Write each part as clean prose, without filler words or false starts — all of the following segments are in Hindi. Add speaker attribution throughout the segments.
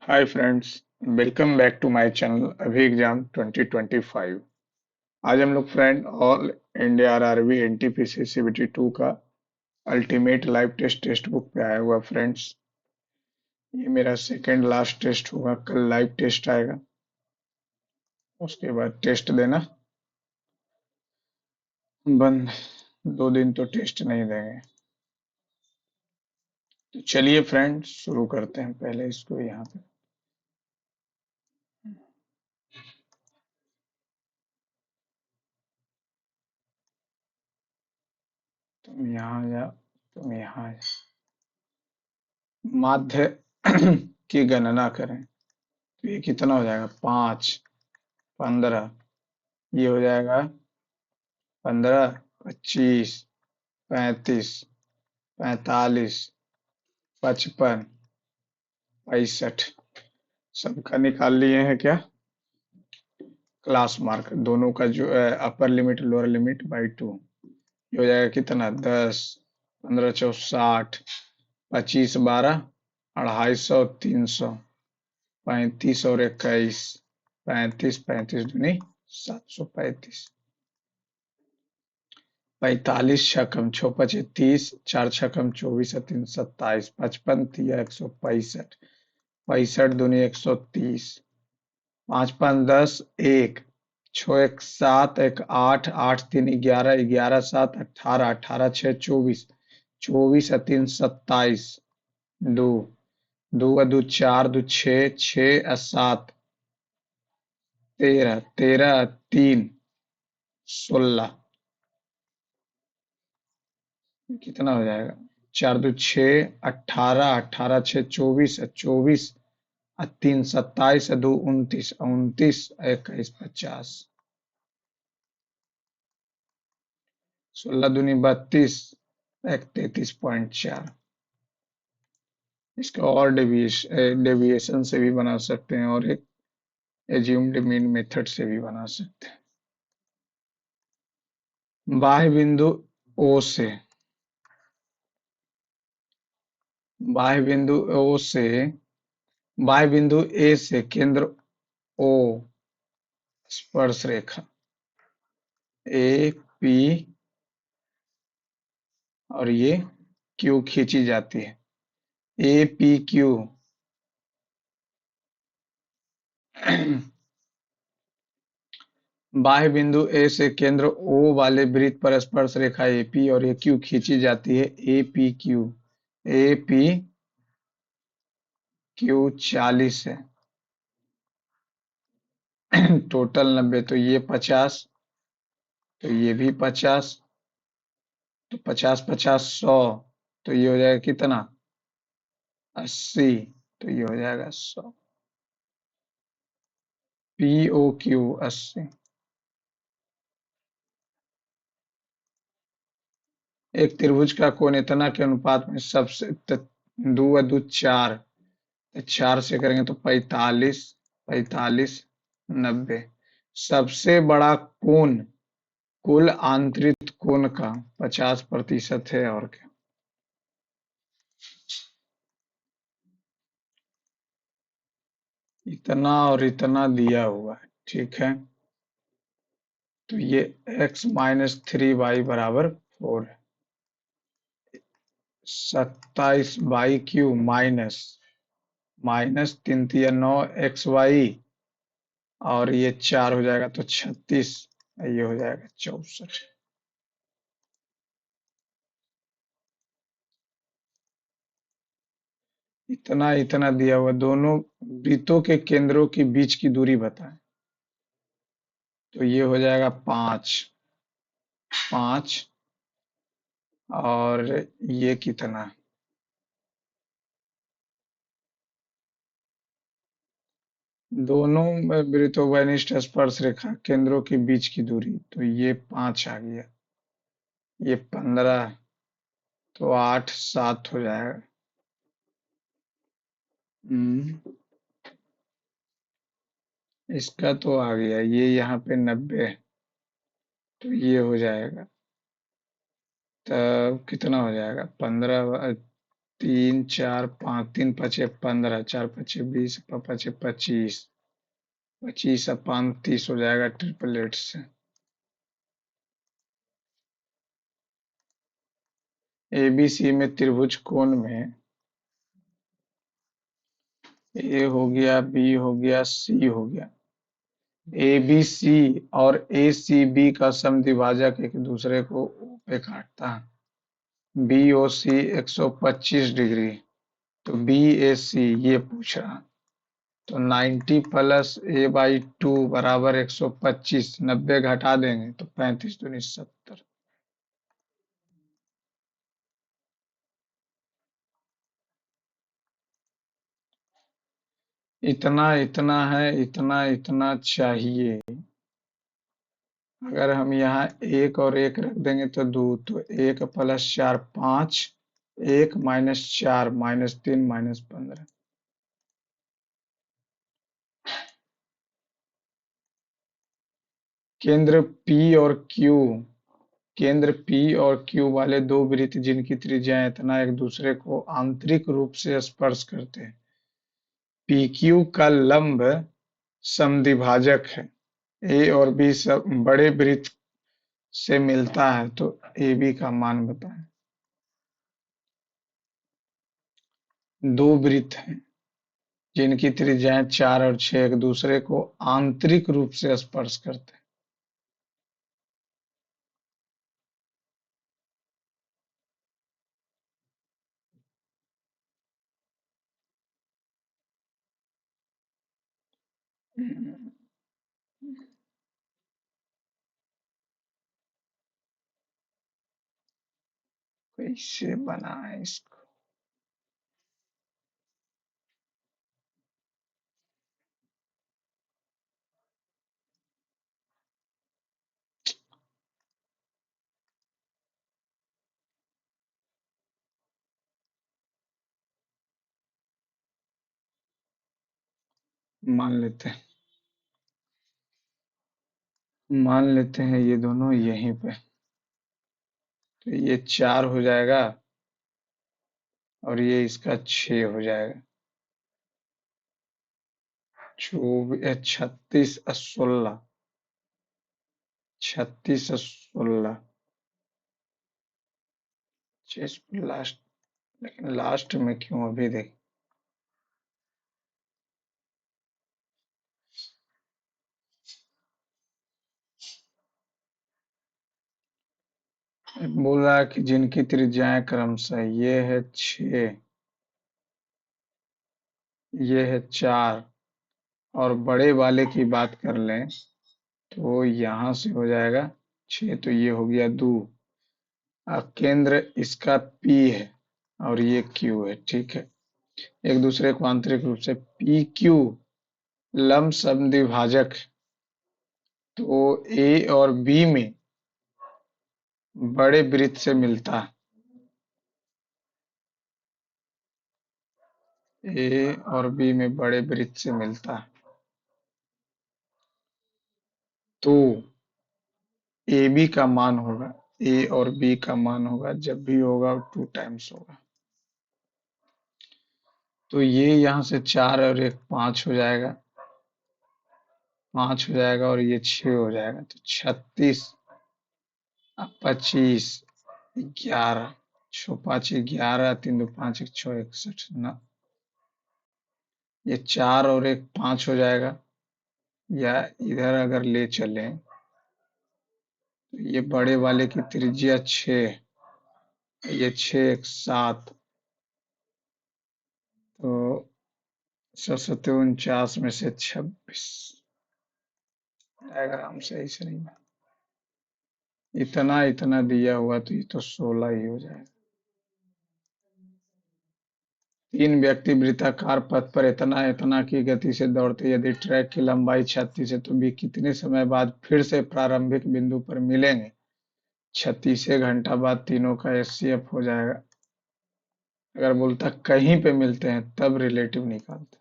Speaker 1: Hi friends, welcome back to my channel अभी एग्जाम 2025। आज हम लोग friend all India RRB NTPC CBT 2 का अल्टीमेट लाइव टेस्ट बुक पे आया हुआ फ्रेंड्स। ये मेरा सेकंड लास्ट टेस्ट होगा, कल लाइव टेस्ट आएगा, उसके बाद टेस्ट देना बंद। 2 दिन तो टेस्ट नहीं देंगे। तो चलिए फ्रेंड्स शुरू करते हैं। पहले इसको यहाँ पे तुम यहाँ जा, तुम यहाँ जा। माध्य की गणना करें तो ये कितना हो जाएगा? 5, 15, ये हो जाएगा 15, 25, 35, 45, 55, 65। सबका निकाल लिए हैं क्या? क्लास मार्क दोनों का जो upper limit lower limit by 2, ये हो जाएगा कितना? 10, 15 चौ 60, 25 12, 250, 300, 35 और 21, 35, 35 दूनी 735, 45 छकम 6 पचे 30, 4 छकम 24, 3 27, 55 तिया 165, 65 दूनी 130, 5 5 10, 1, 6 1 7, 1 8, 8 3 11, 11 7 18, 18 6 24, 24 3 27, 2, 2 2 4 2 6, 6 7 13, 13 3 16, कितना हो जाएगा? 4 2 6, 18, 18 6 24, 24, 3 27, 2 29, 29 21 50, 16 दूनी 32, 33.4। इसका और डेविएशन से भी बना सकते हैं और एक एज्यूम्ड मीन मेथड से भी बना सकते हैं। बाह्य बिंदु ओ से बाह्य बिंदु ओ से बाह्य बिंदु ए से केंद्र ओ स्पर्श रेखा ए पी और ये क्यू खींची जाती है। ए पी क्यू बाह्य बिंदु ए से केंद्र ओ वाले वृत्त पर स्पर्श रेखा एपी और ए क्यू खींची जाती है। A P Q, A P Q 40 है। टोटल 90, तो ये 50, तो ये भी 50, तो 50 50 100, तो ये हो जाएगा कितना? 80, तो ये हो जाएगा 100। P O Q 80। एक त्रिभुज का कोण इतना के अनुपात में सबसे 2 2 4, 4 से करेंगे तो 45, 45, 90। सबसे बड़ा कोण कुल आंतरिक कोण का 50% है। और क्या? इतना और इतना दिया हुआ है, ठीक है। तो ये x-3y बराबर 4 है। 27 by Q minus minus 3 3 9 XY, और ये 4 हो जाएगा तो 36, ये हो जाएगा 64। इतना इतना दिया हुआ। दोनों वृत्तों के केंद्रों के बीच की दूरी बताएं। तो ये हो जाएगा 5, 5, और ये कितना? दोनों वृत्तों वनिष्ठ स्पर्श रेखा केंद्रों के बीच की दूरी, तो ये 5 आ गया, ये 15, तो 8 7 हो जाएगा। हम्म, इसका तो आ गया। ये यहाँ पे 90 है, तो ये हो जाएगा। तब कितना हो जाएगा? 15 तीन चार पाँच, तीन पचे 15, चार पचे 20, पचे 25, 25 और 5 30 हो जाएगा ट्रिपल एट से। एबीसी में त्रिभुज कोण में ए हो गया, बी हो गया, सी हो गया। ए बी सी और ए सी बी का समद्विभाजक एक दूसरे को O पे काटता है। बी ओ सी 125 डिग्री, तो बी ए सी ये पूछ रहा। तो 90 प्लस ए बाई टू बराबर 125, 90 घटा देंगे तो 35 दूनी 70। इतना इतना है, इतना इतना चाहिए। अगर हम यहाँ एक और एक रख देंगे तो दो, तो एक प्लस चार 5, एक माइनस चार -3 -15। केंद्र पी और क्यू केंद्र पी और क्यू वाले दो वृत्त जिनकी त्रिज्या इतना एक दूसरे को आंतरिक रूप से स्पर्श करते हैं। पी क्यू का लंब समद्विभाजक है। ए और बी सब बड़े वृत्त से मिलता है, तो ए बी का मान बताएं। दो वृत्त हैं जिनकी त्रिज्याएं 4 और 6 एक दूसरे को आंतरिक रूप से स्पर्श करते हैं। कैसे बनाए इसको? मान लेते हैं मान लेते हैं ये दोनों यहीं पे। तो ये 4 हो जाएगा और ये इसका 6 हो जाएगा। 36 और 16, 36 और 16, लास्ट। लेकिन लास्ट में क्यों? अभी देख। बोल रहा है कि जिनकी त्रिज्याएं क्रमशः ये है 6, ये है 4, और बड़े वाले की बात कर लें तो यहाँ से हो जाएगा 6, तो ये हो गया 2। अब केंद्र इसका P है और ये Q है, ठीक है। एक दूसरे को आंतरिक रूप से पी क्यू लंब समद्विभाजक है, तो ए और बी में बड़े वृत्त से मिलता है। ए और बी में बड़े वृत्त से मिलता है, तो ए बी का मान होगा, ए और बी का मान होगा, जब भी होगा 2 टाइम्स होगा। तो ये यहाँ से 4 और एक 5 हो जाएगा, 5 हो जाएगा और ये 6 हो जाएगा, तो 36 अब 25, 11, 6 5 11, 3 2 5 1 6 61 ना। ये 4 और एक 5 हो जाएगा, या इधर अगर ले चलें तो ये बड़े वाले की त्रिज्या 6, ये 6 एक 7, तो 49 में से 26 डायग्राम सही से नहीं बना। इतना इतना दिया हुआ तो ये तो 16 ही हो जाएगा। तीन व्यक्ति वृत्ताकार पथ पर इतना इतना की गति से दौड़ते, यदि ट्रैक की लंबाई 36 है तो भी कितने समय बाद फिर से प्रारंभिक बिंदु पर मिलेंगे? 36 घंटा बाद तीनों का एचसीएफ हो जाएगा। अगर बोलता कहीं पे मिलते हैं तब रिलेटिव निकालते।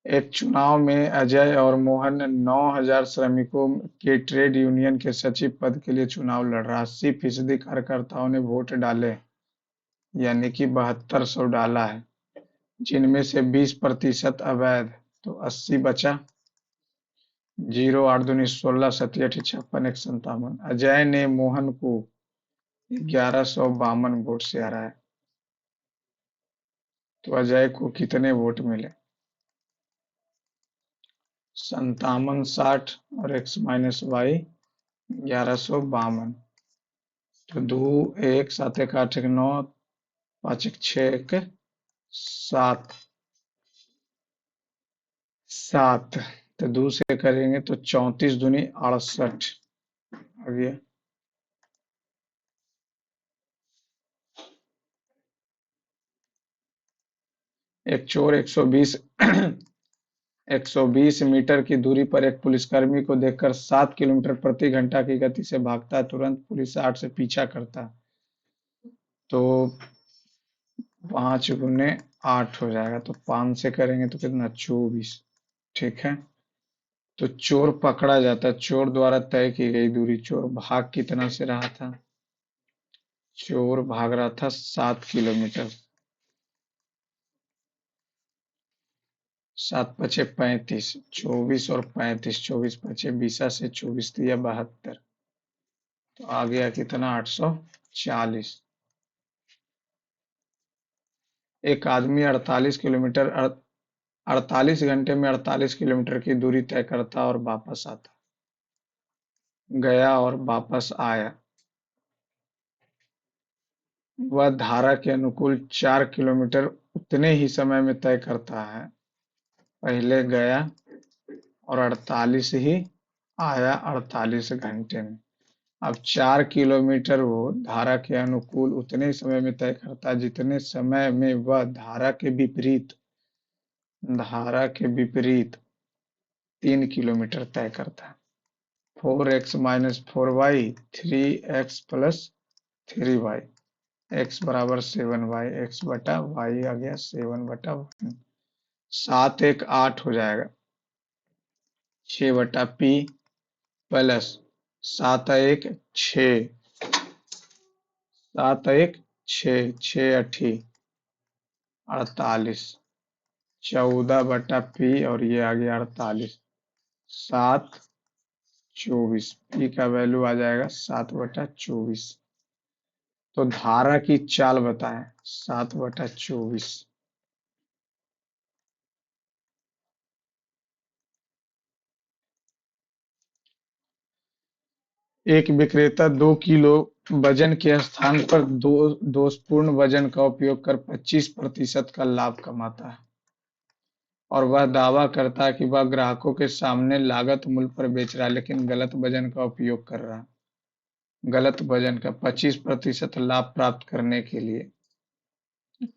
Speaker 1: एक चुनाव में अजय और मोहन 9,000 श्रमिकों के ट्रेड यूनियन के सचिव पद के लिए चुनाव लड़ रहा। 80% कार्यकर्ताओं ने वोट डाले। यानी कि 7200 डाला है, जिनमें से 20% अवैध, तो 80 बचा। 0 8 दूनी 16, 7 8 56, 157। अजय ने मोहन को 1152 वोट से हराया, तो अजय को कितने वोट मिले? 57, 60 और x-y 1152। तो 2 1 7 1 8 1 9, 5 1 6 1 7 7। तो 2 से करेंगे तो 34 दूनी 68 आ गया। एक चोर 120 120 मीटर की दूरी पर एक पुलिसकर्मी को देखकर 7 किलोमीटर प्रति घंटा की गति से भागता है। तुरंत पुलिस 8 से पीछा करता है, तो 5 गुने 8 हो जाएगा। तो 5 से करेंगे तो कितना? 24। ठीक है। तो चोर पकड़ा जाता है। चोर द्वारा तय की गई दूरी। चोर भाग कितना से रहा था? चोर भाग रहा था 7 किलोमीटर। 7 5 35, 24 और 35, 24 5 20 से 24 दिया 72। तो आ गया कितना? 840। एक आदमी 48 घंटे में 48 किलोमीटर की दूरी तय करता और वापस आता, गया और वापस आया। वह धारा के अनुकूल 4 किलोमीटर उतने ही समय में तय करता है। पहले गया और 48 ही आया 48 घंटे में। अब 4 किलोमीटर वो धारा के अनुकूल उतने समय में तय करता है जितने समय में वह धारा के विपरीत 3 किलोमीटर तय करता है। 4x-4y 3x plus 3y, x बराबर 7y, x बटा y आ गया 7/1। 7 1 8 हो जाएगा। 6/p प्लस 7 1 6, 7 1 6, 6 8 48, 14/p और ये आ गया 48। 7 24, p का वैल्यू आ जाएगा 7/24। तो धारा की चाल बताएं। 7/24। एक विक्रेता 2 किलो वजन के स्थान पर दोषपूर्ण वजन का उपयोग कर 25% का लाभ कमाता है, और वह दावा करता है कि वह ग्राहकों के सामने लागत मूल्य पर बेच रहा है, लेकिन गलत वजन का उपयोग कर रहा है। गलत वजन का 25% लाभ प्राप्त करने के लिए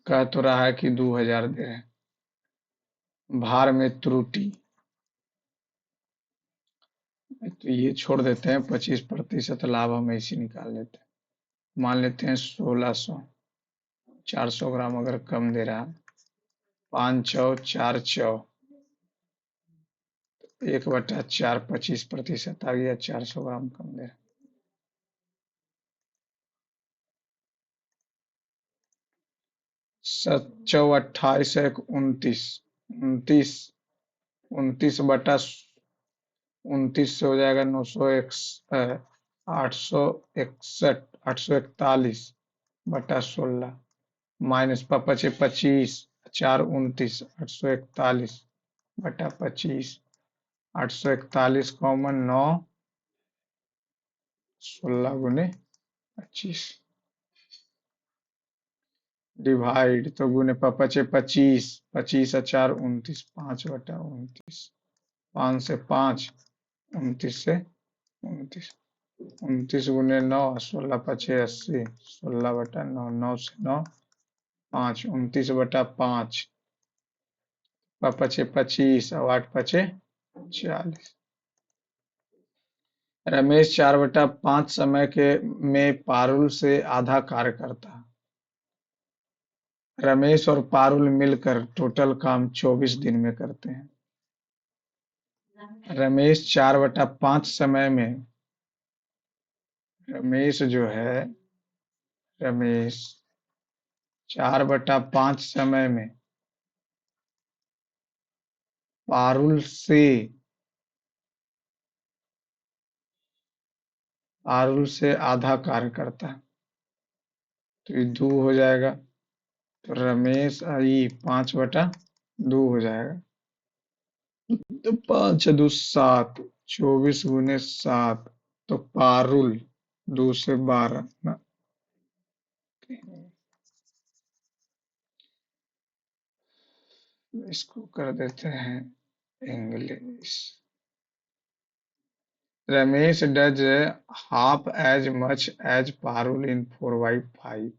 Speaker 1: कह तो रहा है कि 2000 दे रहे हैं। भार में त्रुटि, तो ये छोड़ देते हैं। 25% लाभ हम ऐसे निकाल लेते हैं। मान लेते हैं 1600। 400 ग्राम अगर कम दे रहा है, 5 चौ 4 चौ 1/4, 25% आ गया। 400 ग्राम कम दे रहा है। 7 चौ 28, 1 29, 29, 29 से हो जाएगा 841, माइनस 25, 4 29, 841/25, 841 कॉमन 9, 16 गुने 25 डिवाइड, तो गुने 25, 25 और 4 29, 5/29, 5 से 5, 29 से 29, 29 गुने 9, 16 5 80, 16/9, 9 से 9 5, 29/5, 5 25 और 8 5 40। रमेश 4/5 समय के में पारुल से आधा कार्य करता है। रमेश और पारुल मिलकर टोटल काम 24 दिन में करते हैं। रमेश 4/5 समय में, रमेश जो है, रमेश 4/5 समय में पारुल से आधा कार्य करता है, तो ये 2 हो जाएगा। तो रमेश आई 5/2 हो जाएगा। तो 5×2 = 7, 24 × 7, तो पारुल 2 से 12 ना। इसको कर देते हैं English. Ramesh does half as much as Parul in 4/5.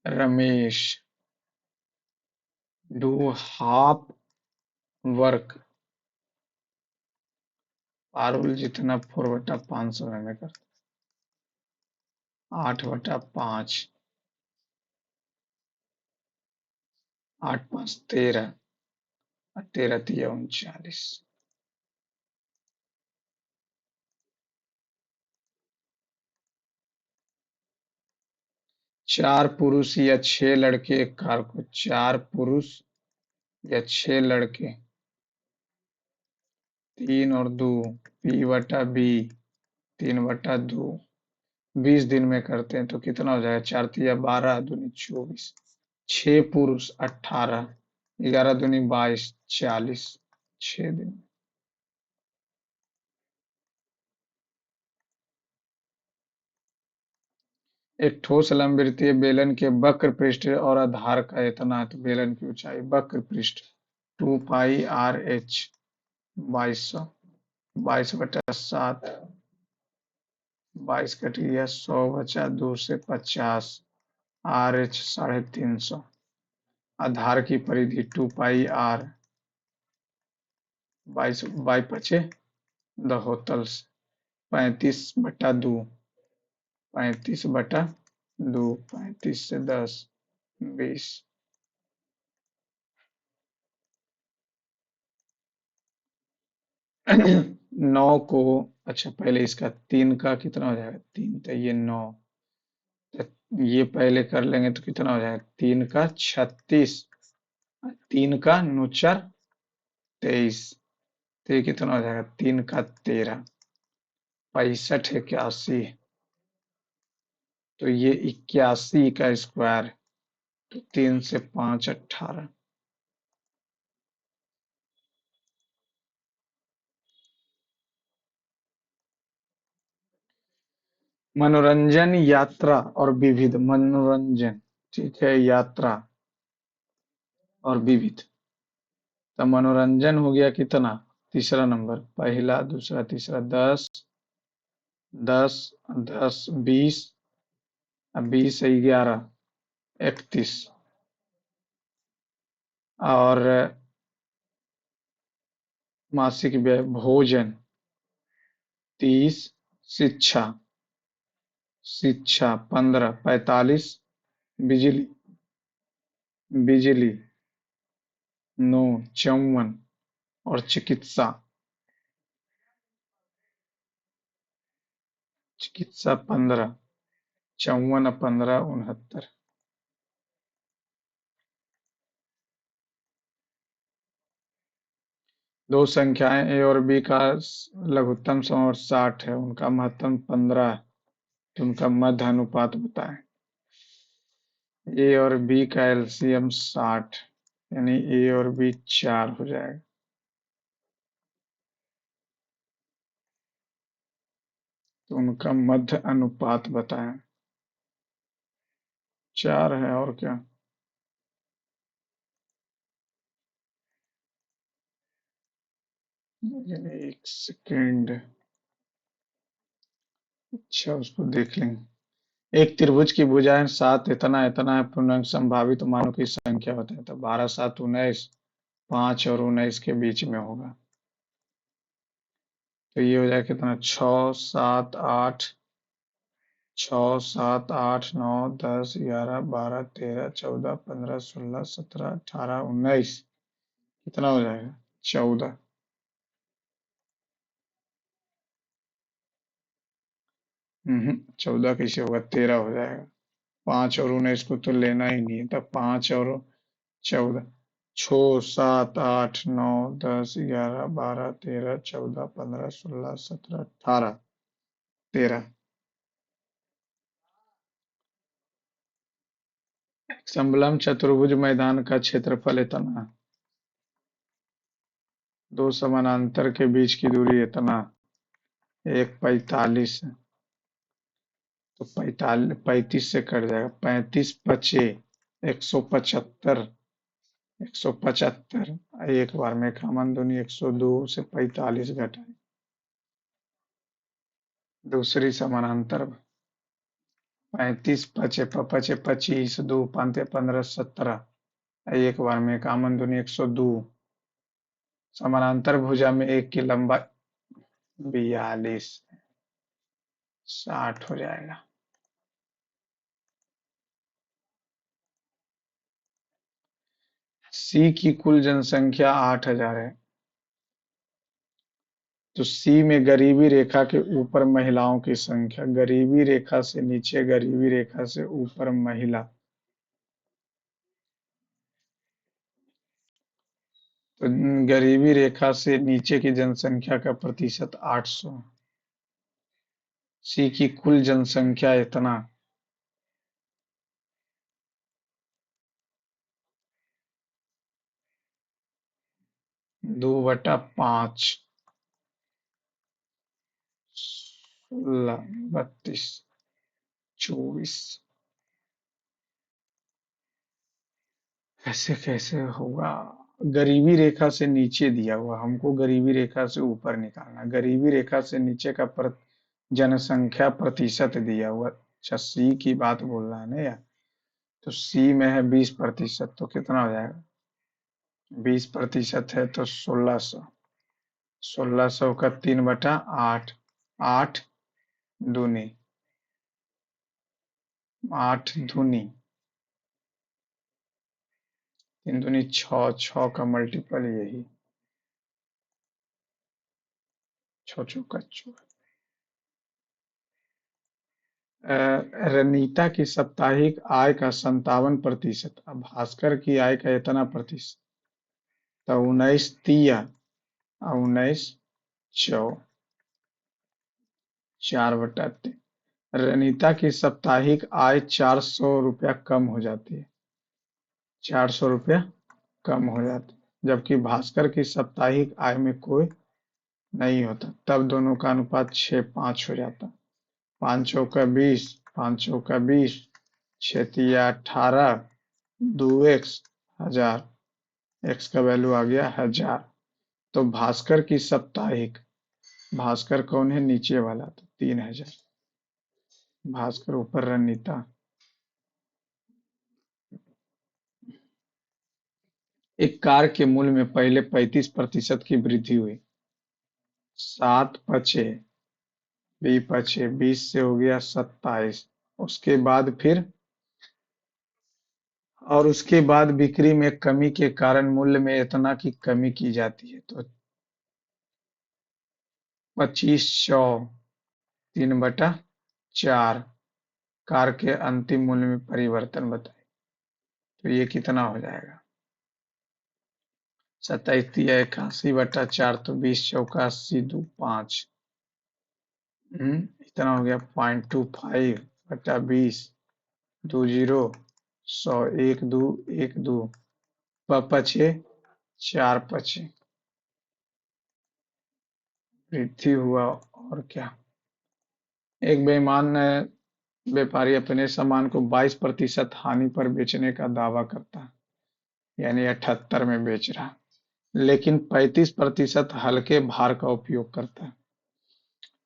Speaker 1: Ramesh do half work Parul जितना 4/5 समय में करता। 8/5, 8×5 = 13, 13×3 = 39। 4 पुरुष या 6 लड़के एक कार को 4 पुरुष या 6 लड़के 3 और 2 P/B 3/2 20 दिन में करते हैं, तो कितना हो जाएगा? 4×3 = 12, 2×24, 6 पुरुष 18, 11×2 = 22, 40, 6 दिन। एक ठोस लंबवृत्तीय बेलन के वक्र पृष्ठ और आधार का इतना है, तो बेलन की ऊंचाई वक्र पृष्ठ 2πRH 2200, 22/7, 22 कट गया, 100 बचा, 2 से 50, RH 350, आधार की परिधि 2πR, 22 बाई पचे द होतल्स 35/2, 35/2, 35 से 10, 20। 9 को, अच्छा पहले इसका 3 का कितना हो जाएगा? 3 तो ये 9, तो ये पहले कर लेंगे तो कितना हो जाएगा? 3 का 36, 3 का नुचर 23, तो ये कितना हो जाएगा? 3 का 13, 65 81, तो ये 81 का स्क्वायर, तो 3 से 5 18। मनोरंजन, यात्रा और विविध। मनोरंजन, ठीक है, यात्रा और विविध। तो मनोरंजन हो गया कितना? तीसरा नंबर, पहला दूसरा तीसरा 10, 10, 10, 20, 20 से 11, 31, और मासिक व्यय भोजन 30, शिक्षा, 15, 45, बिजली, बिजली 9, 54, और चिकित्सा, चिकित्सा 15, 54, 15, 69। दो संख्याएं ए और बी का लघुत्तम सम 60 है, उनका महत्तम 15 है, तो उनका मध्य अनुपात बताएं। ए और बी का एलसीएम 60, यानी ए और बी 4 हो जाएगा। तो उनका मध्य अनुपात बताएं। 4 है, और क्या? एक सेकेंड, अच्छा उसको देख लेंगे। एक त्रिभुज की भुजाएं 7 इतना इतना है, पूर्णांक संभावित मानों की संख्या होता है, तो 12, 7, 19, 5 और 19 के बीच में होगा। तो ये हो जाएगा कितना? 6, 7, 8, 6, 7, 8, 9, 10, 11, 12, 13, 14, 15, 16, 17, 18, 19, कितना हो जाएगा? 14। 14 कैसे होगा, 13 हो जाएगा। 5 और 19 को तो लेना ही नहीं है, तब 5 और 14, 6, 7, 8, 9, 10, 11, 12, 13, 14, 15, 16, 17, 18, 13। समलम चतुर्भुज मैदान का क्षेत्रफल इतना, दो समानांतर के बीच की दूरी इतना, एक 45 है, तो 35 से कट जाएगा, 35 × 5 = 175, 175। एक बार में कामन दूनी, 102 से 45 घटाए। दूसरी समानांतर, 35 × 5 = 25, 25, 2 5 15 17। एक बार में कामन दूनी, 102। समानांतर भुजा में एक की लंबाई 42, 60 हो जाएगा। सी की कुल जनसंख्या 8,000 है, तो सी में गरीबी रेखा के ऊपर महिलाओं की संख्या, गरीबी रेखा से नीचे, गरीबी रेखा से ऊपर महिला, तो गरीबी रेखा से नीचे की जनसंख्या का प्रतिशत 800। सी की कुल जनसंख्या इतना, 2/5, 16, 32, 24। ऐसे कैसे होगा? गरीबी रेखा से नीचे दिया हुआ, हमको गरीबी रेखा से ऊपर निकालना। गरीबी रेखा से नीचे का जनसंख्या प्रतिशत दिया हुआ। अच्छा, सी की बात बोल रहा है ना यार, तो सी में है 20%, तो कितना हो जाएगा? 20% है तो 1600। 1600 का 3/8, 8 दूनी, 8 दूनी, 3 दूनी 6, 6 का मल्टीपल यही, 6 चौका 24। रनीता की साप्ताहिक आय का 57%, अब भास्कर की आय का इतना प्रतिशत, तो 19 तिया, 19 4/3। रनीता की साप्ताहिक आय 400 रुपया कम हो जाती है, 400 रुपया कम हो जाती है, जबकि भास्कर की साप्ताहिक आय में कोई नहीं होता, तब दोनों का अनुपात 6:5 हो जाता। 5 चौका 20, 5 चौका 20, 6 तिया 18, 2x 1000, x का वैल्यू आ गया 1000। तो भास्कर की साप्ताहिक, भास्कर कौन है? नीचे वाला, तो 3000। भास्कर ऊपर रनीता। एक कार के मूल्य में पहले 35% की वृद्धि हुई, 7 × 5 = 20 से हो गया 27। उसके बाद फिर, और उसके बाद बिक्री में कमी के कारण मूल्य में इतना की कमी की जाती है, तो 2500, 3/4। कार के अंतिम मूल्य में परिवर्तन बताए, तो ये कितना हो जाएगा? 27 × 81 = 4, तो 20 × 4 = 80, 2 5। इतना हो गया 0.25/20, 20, 100, 1 2 1 2, 5 4 5 वृद्धि हुआ। और क्या? एक बेईमान व्यापारी अपने सामान को 22% हानि पर बेचने का दावा करता है, यानी 78 में बेच रहा, लेकिन 35% हल्के भार का उपयोग करता है,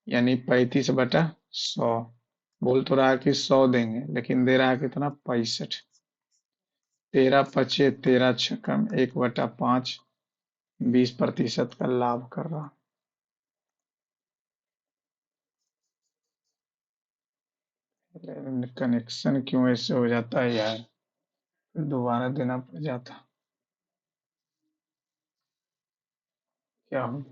Speaker 1: यानी 35/100। बोल तो रहा है कि 100 देंगे, लेकिन दे रहा है कितना? 65। 13 × 5 = 13 × 1/5, 20% का लाभ कर रहा। कनेक्शन क्यों ऐसे हो जाता है यार, फिर दोबारा देना पड़ जाता। क्या हो?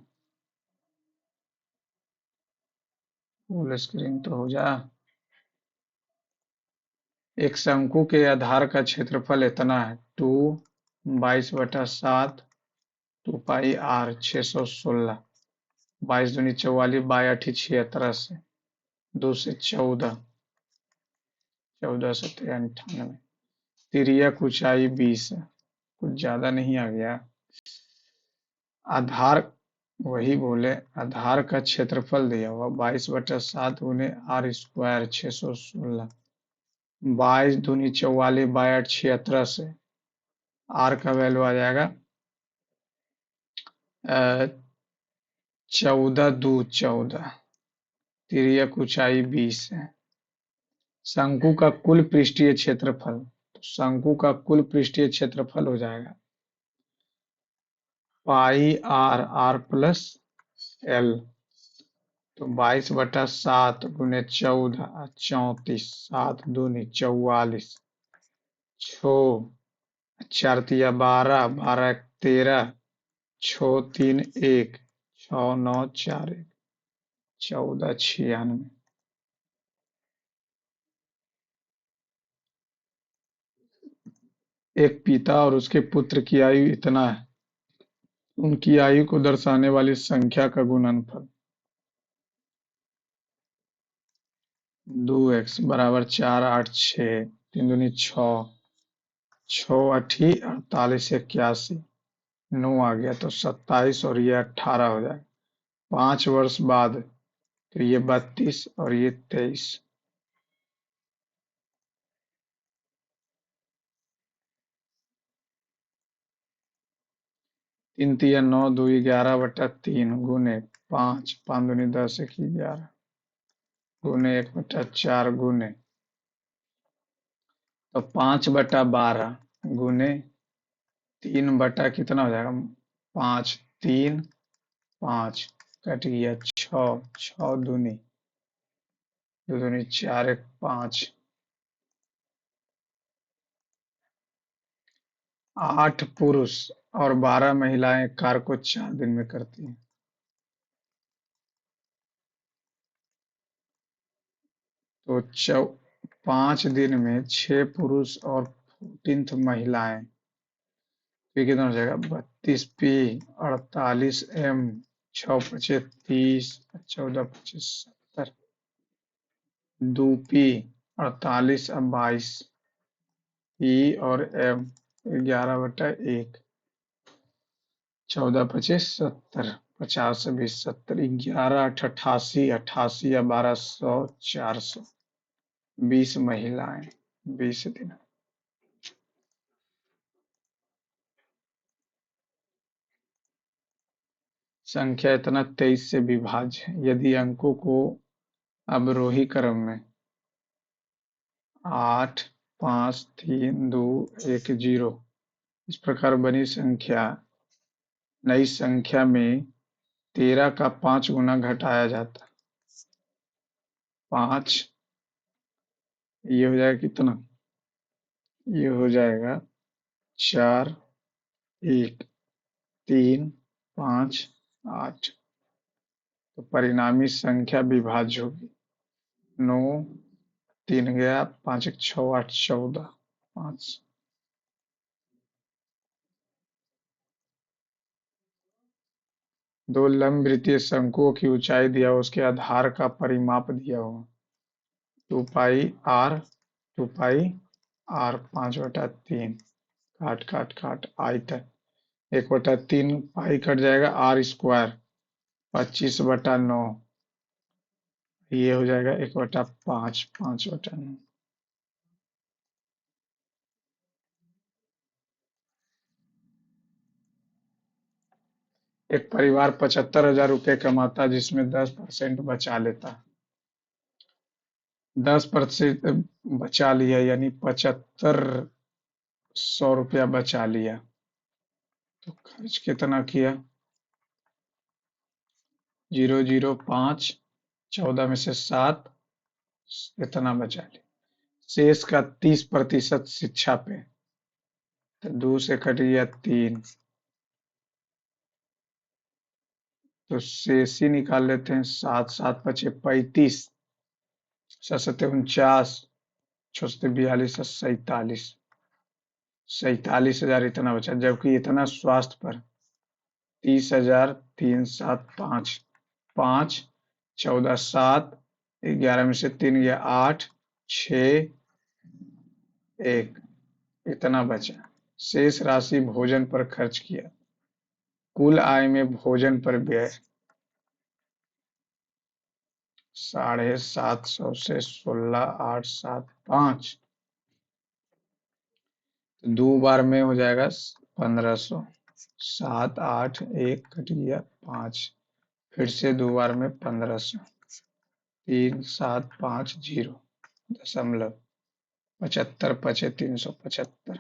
Speaker 1: फुल स्क्रीन तो हो जा। एक शंकु के आधार का क्षेत्रफल इतना है, 2 22/7 2 पाई r 616। 22 दूनी 44, बाई अठी 76 से 2 से 14, 14 सत्या 98। तिर्यक ऊंचाई 20 है, कुछ ज्यादा नहीं आ गया। आधार, वही बोले, आधार का क्षेत्रफल दिया हुआ 22/7 गुने r² 616। 22 दूनी 44, बाई 8 76 से r का वैल्यू आ जाएगा 14 2 14। तिर्यक ऊंचाई 20 है। शंकु का कुल पृष्ठीय क्षेत्रफल, तो शंकु का कुल पृष्ठीय क्षेत्रफल हो जाएगा पाई r r+l। तो 22/7 गुने 14 34, 7 दूनी 44, 6 4 तिया 12, 12 1 13, 6 3 1, 6 9 4 1, 1496। एक पिता और उसके पुत्र की आयु इतना है, उनकी आयु को दर्शाने वाली संख्या का गुणनफल। 2x बराबर 4 8 6, 3 दूनी 6, 6 अठी 48 81, 9 आ गया तो 27 और ये 18 हो जाएगा। 5 वर्ष बाद तो ये 32 और ये 23। 3 तिया 9 2 11/3 गुने 5, 5 दूनी 10 1 11 गुने 1/4 गुने, तो 5/12 गुने 3 बटा कितना हो जाएगा, 5 3 5 कट गया 6, 6 दूनी 2 दूनी 4 1 5। 8 पुरुष और 12 महिलाएं कार्य को 4 दिन में करती हैं। तो 5 दिन में 6 पुरुष और 14 महिलाएं, तो ये कितना हो जाएगा 32p 48m 6 5 30 14 25 70 2p 48 और 22 e और m 11/1 14 25 70 50 से 20 70 11 8 88 88 या 1200 400 20 महिलाएं 20 दिन। संख्या इतना 23 से विभाज्य है यदि अंकों को अवरोही क्रम में 8 5 3 2 1 0 इस प्रकार बनी संख्या, नई संख्या में 13 का 5 गुना घटाया जाता है। 5, ये हो जाएगा कितना, ये हो जाएगा 4 1 3 5 8। तो परिणामी संख्या विभाज्य होगी 9 3 गया 5 1 6 8 14 5। दो लंबवृत्तीय शंकुओं की ऊंचाई दिया, उसके आधार का परिमाप दिया हुआ 2 पाई r 5/3, काट काट काट आई तक 1/3 पाई कट जाएगा r², 25/9, ये हो जाएगा 1/5 5/9। एक परिवार 75,000 रुपये कमाता जिसमें 10% बचा लेता, 10% बचा लिया यानी 7500 रुपया बचा लिया, तो खर्च कितना किया, 0 0 5, 14 में से 7, इतना बचा लिया। शेष का 30% शिक्षा पे, तो 2 से कट गया 3, तो शेष ही निकाल लेते हैं। 7 7 पचे 35, 7 सत्ते 49, 6 सत्ते 42, 47, 47,000 इतना बचा, जबकि इतना स्वास्थ्य पर 30,375, 5 14 7, 11 में से 3 गया 8, 6 1, इतना बचा। शेष राशि भोजन पर खर्च किया। कुल आय में भोजन पर व्यय 750 से 16,875, तो 2 बार में हो जाएगा 1500। 7 8 1 कट गया 5, फिर से 2 बार में 1500। 3 7 5 0 दशमलव 75 पचे 375।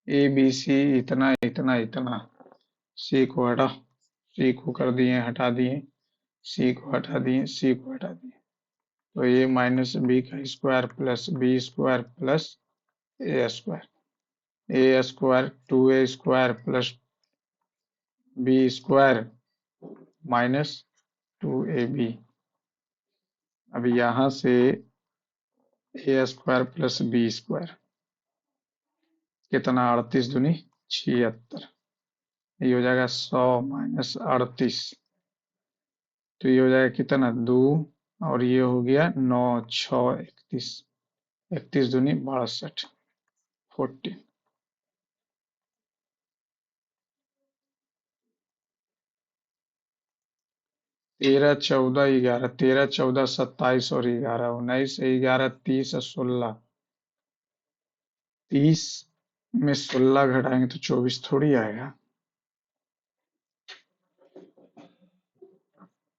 Speaker 1: ए बी सी इतना इतना इतना, सी को हटा, सी को कर दिए हटा दिए, सी को हटा दिए, सी को हटा दिए, तो ए माइनस बी का square plus b square plus a square, a square 2a square plus b square minus 2ab। अब यहां से a square plus b square कितना, 38 दूनी 76, ये हो जाएगा 100 माइनस 38, तो ये हो जाएगा कितना 2, और ये हो गया 9 6 31, 31 दूनी 62, 40। 13 14 11, 13 14 27 और 11 19, 11 30 और 16, 30 में 16 घटाएंगे तो 24 थोड़ी आएगा।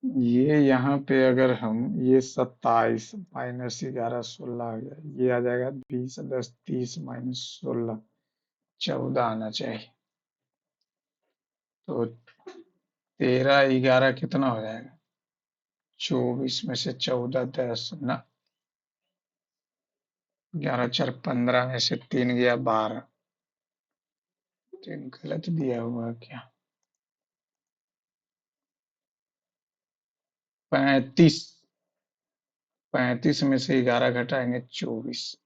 Speaker 1: ये यहाँ पे अगर हम ये 27 माइनस 11 16 आ गया, ये आ जाएगा 20 10 30 माइनस 16 14 आना चाहिए, तो 13 11 कितना हो जाएगा, 24 में से 14 10 ना, 11 4 15 में से 3 गया 12, 3 गलत दिया हुआ क्या, 35, 35 में से 11 घटाएंगे 24।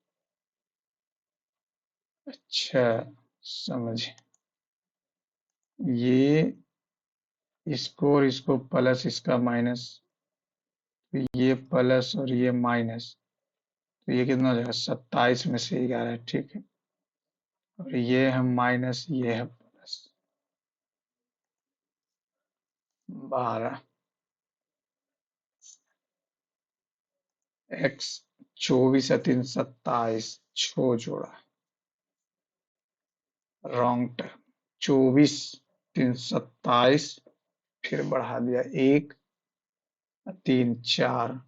Speaker 1: अच्छा, समझ, ये इसको और इसको प्लस इसका माइनस, तो ये प्लस और ये माइनस, तो ये कितना हो जाएगा 27 में से 11, ठीक है, और ये है माइनस, ये है प्लस 12, एक्स 24 या 3 27, 6 जोड़ा, रॉन्ग टर्म, 24 3 27, फिर बढ़ा दिया 1 3 4,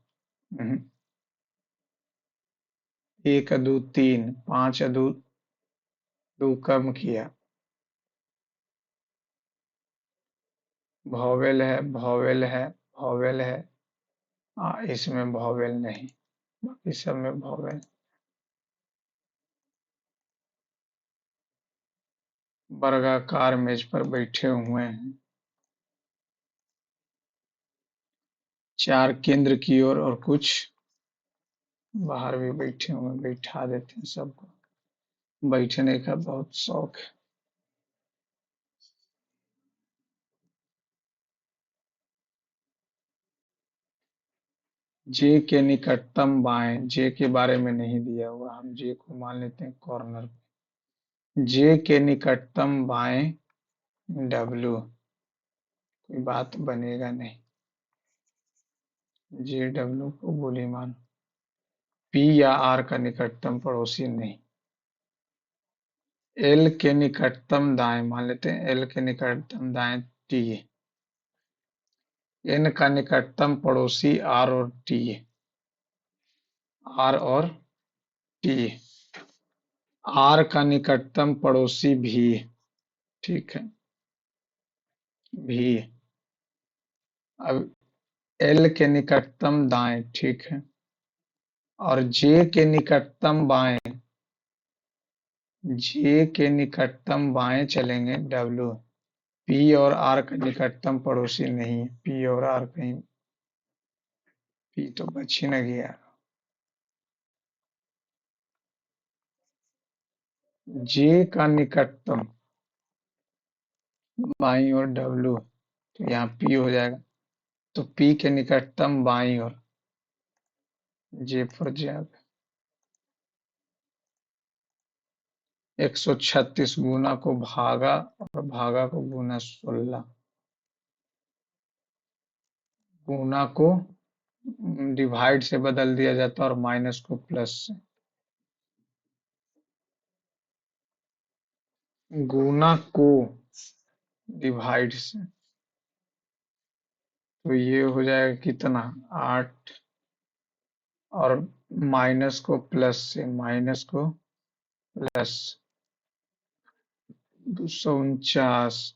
Speaker 1: 1 2 3 5 2 2 कम किया, वॉवेल है वॉवेल है वॉवेल है, इसमें वॉवेल नहीं, बाकी सब में वॉवेल। वर्गाकार मेज पर बैठे हुए हैं, 4 केंद्र की ओर और कुछ बाहर भी बैठे हुए हैं, बैठा देते हैं सबको, बैठने का बहुत शौक है। जे के निकटतम बाएं, जे के बारे में नहीं दिया हुआ, हम जे को मान लेते हैं कॉर्नर पे। जे के निकटतम बाएं डब्ल्यू, कोई बात बनेगा नहीं, जे डब्ल्यू को गोली मान। पी या आर का निकटतम पड़ोसी नहीं। एल के निकटतम दाएं, मान लेते हैं एल के निकटतम दाएं टी। एन का निकटतम पड़ोसी आर और टी, आर और टी। आर का निकटतम पड़ोसी भी, ठीक है, भी। अब एल के निकटतम दाएं, ठीक है, और जे के निकटतम बाएं, जे के निकटतम बाएं चलेंगे डब्ल्यू। पी और आर का निकटतम पड़ोसी नहीं है, पी और आर कहीं, पी तो बच ही न गया। जे का निकटतम बाईं ओर डब्ल्यू, तो यहाँ पी हो जाएगा। तो पी के निकटतम बाईं ओर, जे फॉर जैब। 136 गुना को भागा और भागा को गुना 16, गुना को डिवाइड से बदल दिया जाता है और माइनस को प्लस से। गुना को डिवाइड से, तो ये हो जाएगा कितना, 8, और माइनस को प्लस से, माइनस को प्लस 249,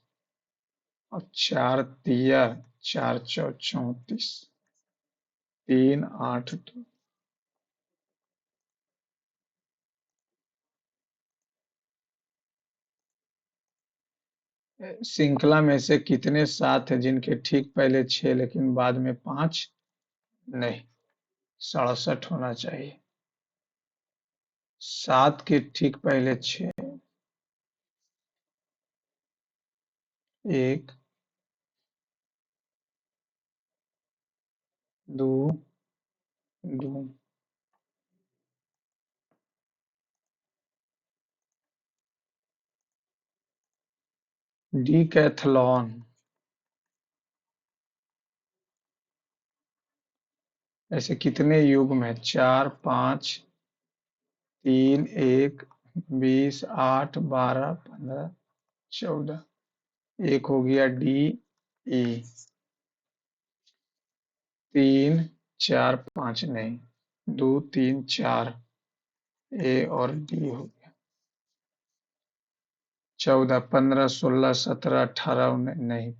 Speaker 1: और 4 तिया 4 चौ 34, 3 8 2। श्रृंखला में से कितने सात हैं जिनके ठीक पहले 6 लेकिन बाद में 5 नहीं? 67 होना चाहिए। 7 के ठीक पहले 6, 1 2 2। डीकैथलॉन, ऐसे कितने युग्म है? 4 5 3 1 20 8 12 15 14। एक हो गया डी ई, 3 4 5 नहीं, 2 3 4 ए और डी हो गया। 14 15 16 17 18 19 नहीं,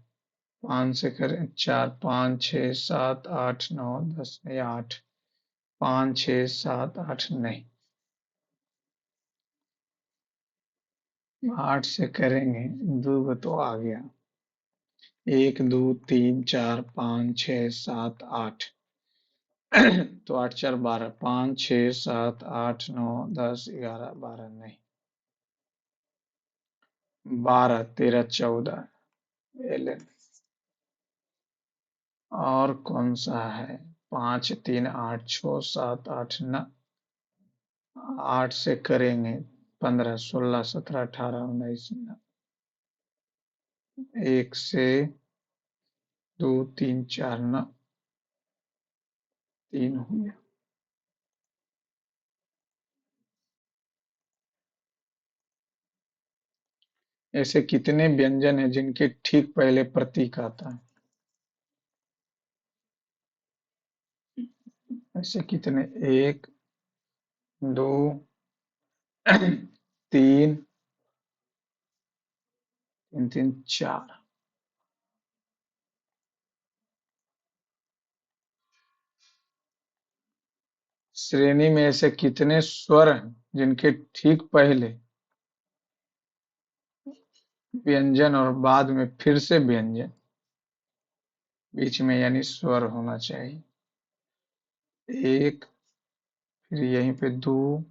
Speaker 1: 5 से करें, 4 5 6 7 8 9 10 नहीं, 8, 5 6 7 8 नहीं, 8 से करेंगे, दो तो आ गया, 1 2 3 4 5 6 7 8, तो 8 4 12, 5 6 7 8 9 10 11 12 नहीं, 12 13 14 11। और कौन सा है? 5 3 8 6 7 8 9, 8 से करेंगे, 15 16 17 18 19 1 से 2 3 4 9, 3 हो गया। ऐसे कितने व्यंजन हैं जिनके ठीक पहले प्रतीक आता है? ऐसे कितने? 1 2 3 3 3 4। श्रेणी में ऐसे कितने स्वर हैं जिनके ठीक पहले व्यंजन और बाद में फिर से व्यंजन, बीच में यानी स्वर होना चाहिए? 1, फिर यहीं पे 2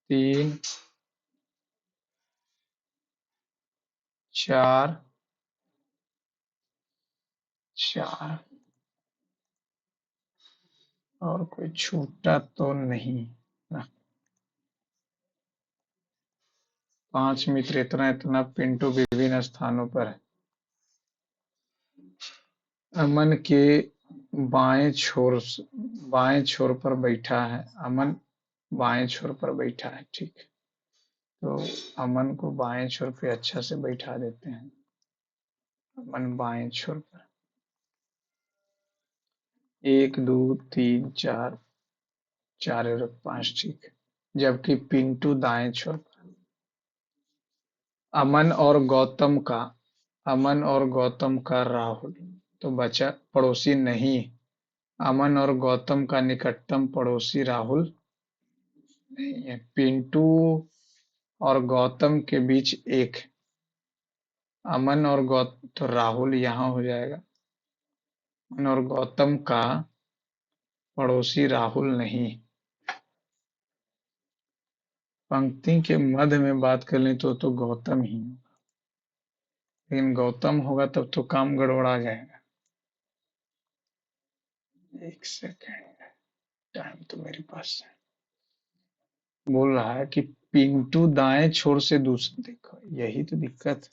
Speaker 1: 3 4 4, और कोई छूटा तो नहीं ना? 5 मित्र इतना इतना पिंटू विभिन्न स्थानों पर है। अमन के बाएं छोर पर बैठा है, अमन बाएं छोर पर बैठा है, ठीक है। तो अमन को बाएं छोर पे अच्छा से बैठा देते हैं, अमन बाएं छोर पर। 1 2 3 4, 4 और 5, ठीक है। जबकि पिंटू दाएं छोर पर। अमन और गौतम का, अमन और गौतम का राहुल तो बचा पड़ोसी नहीं। अमन और गौतम का निकटतम पड़ोसी राहुल नहीं है। पिंटू और गौतम के बीच एक, अमन और गौतम तो राहुल यहाँ हो जाएगा। अमन और गौतम का पड़ोसी राहुल नहीं। पंक्ति के मध्य में बात कर लें तो गौतम ही, लेकिन गौतम होगा तब तो काम गड़बड़ा जाएगा। एक सेकेंड, टाइम तो मेरे पास है। बोल रहा है कि पिंटू दाएं छोर से दूसरे, देखो यही तो दिक्कत है।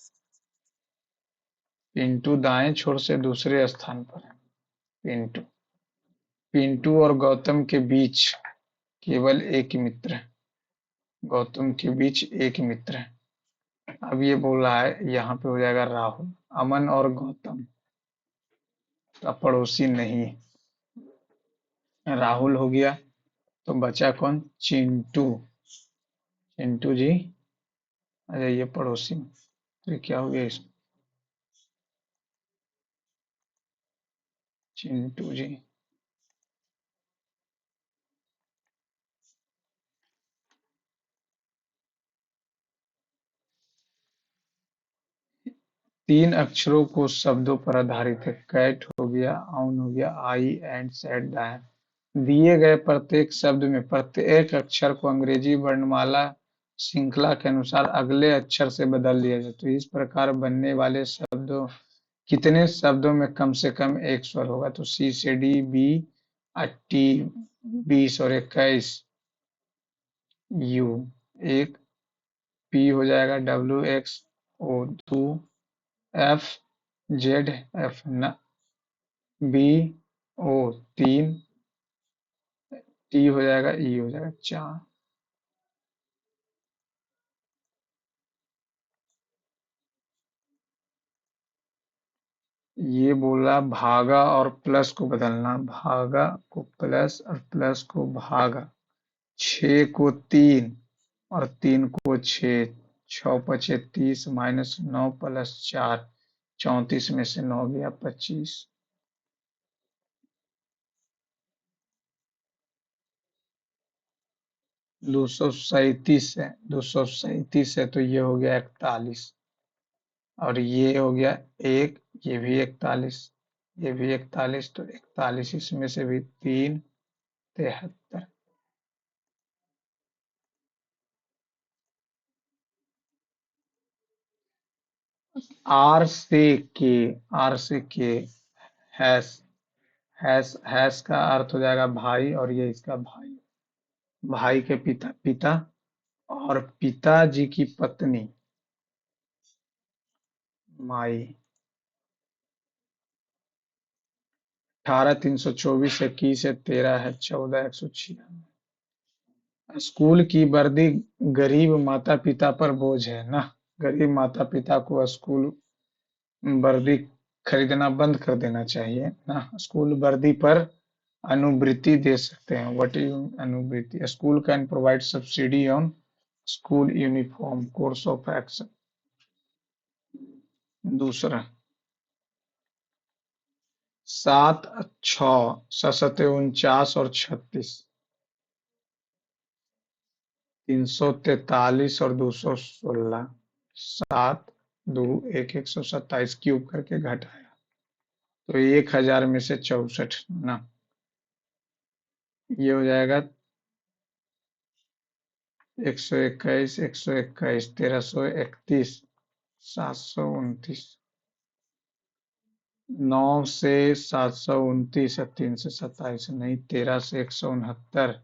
Speaker 1: पिंटू दाएं छोर से दूसरे स्थान पर है। पिंटू पिंटू और गौतम के बीच केवल एक ही मित्र है। गौतम के बीच एक ही मित्र है। अब ये बोल रहा है यहाँ पे हो जाएगा राहुल। अमन और गौतम का पड़ोसी नहीं, राहुल हो गया। तो बचा कौन? चिंटू। चिंटू जी आ जाइए पड़ोसी में। तो ये क्या हो गया इसमें? चिंटू जी। 3 अक्षरों को शब्दों पर आधारित है। कैट हो गया, ऑन हो गया, आई एंड सेड डायन। दिए गए प्रत्येक शब्द में प्रत्येक अक्षर को अंग्रेजी वर्णमाला श्रृंखला के अनुसार अगले अक्षर से बदल दिया जाए। तो इस प्रकार बनने वाले शब्दों, कितने शब्दों में कम से कम एक स्वर होगा? तो सी से डी, बी, टी, 20 और 21, यू एक, पी हो जाएगा, डब्ल्यू एक्स, ओ 2, एफ जेड एफ न, बी ओ 3, टी हो जाएगा, ई हो जाएगा 4। ये बोला भागा और प्लस को बदलना। भागा को प्लस और प्लस को भागा। 6 को 3 और 3 को 6, 6 पचे 30 माइनस 9 प्लस 4, 34 में से 9 गया 25। 237 है तो ये हो गया 41, और ये हो गया एक, ये भी 41, ये भी 41, तो 41 इसमें से भी 3, 73। आर से के, आर से के, हैश, हैश का अर्थ हो जाएगा भाई, और ये इसका भाई। भाई के पिता पिता, और पिताजी की पत्नी माई। 18 324, 21 है, 13 है, 14 196। स्कूल की वर्दी गरीब माता पिता पर बोझ है ना। गरीब माता पिता को स्कूल वर्दी खरीदना बंद कर देना चाहिए ना। स्कूल वर्दी पर अनुवृत्ति दे सकते हैं। व्हाट इज अनुवृत्ति? School can provide subsidy on school uniform course of action. दूसरा, 7 6 सतते 49 और 36, 343 और 216, 7 2 1 127 क्यूब करके घटाया तो 1000 में से 64 ना। ये हो जाएगा 121 121, 1331, 729। 9 से 729 है, 3 से 27 नहीं, 13 से 169,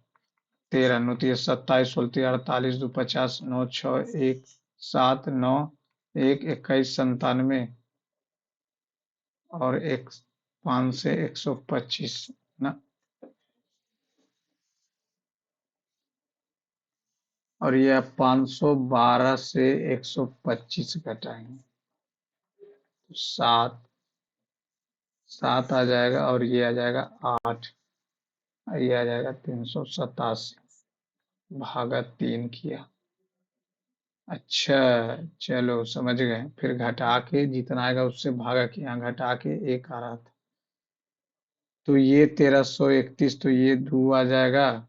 Speaker 1: 13 9 3 27 16 48 2 50 9 6 1 7 9 1 21 97, और एक 5 से 125 ना। और ये 512 से 125 घटाएंगे तो 7 7 आ जाएगा, और ये आ जाएगा 8, ये आ जाएगा 387 भागा 3 किया। अच्छा, चलो समझ गए। फिर घटा के जितना आएगा उससे भागा के, यहाँ घटा के एक आ रहा था। तो ये 1331, तो ये 2 आ जाएगा,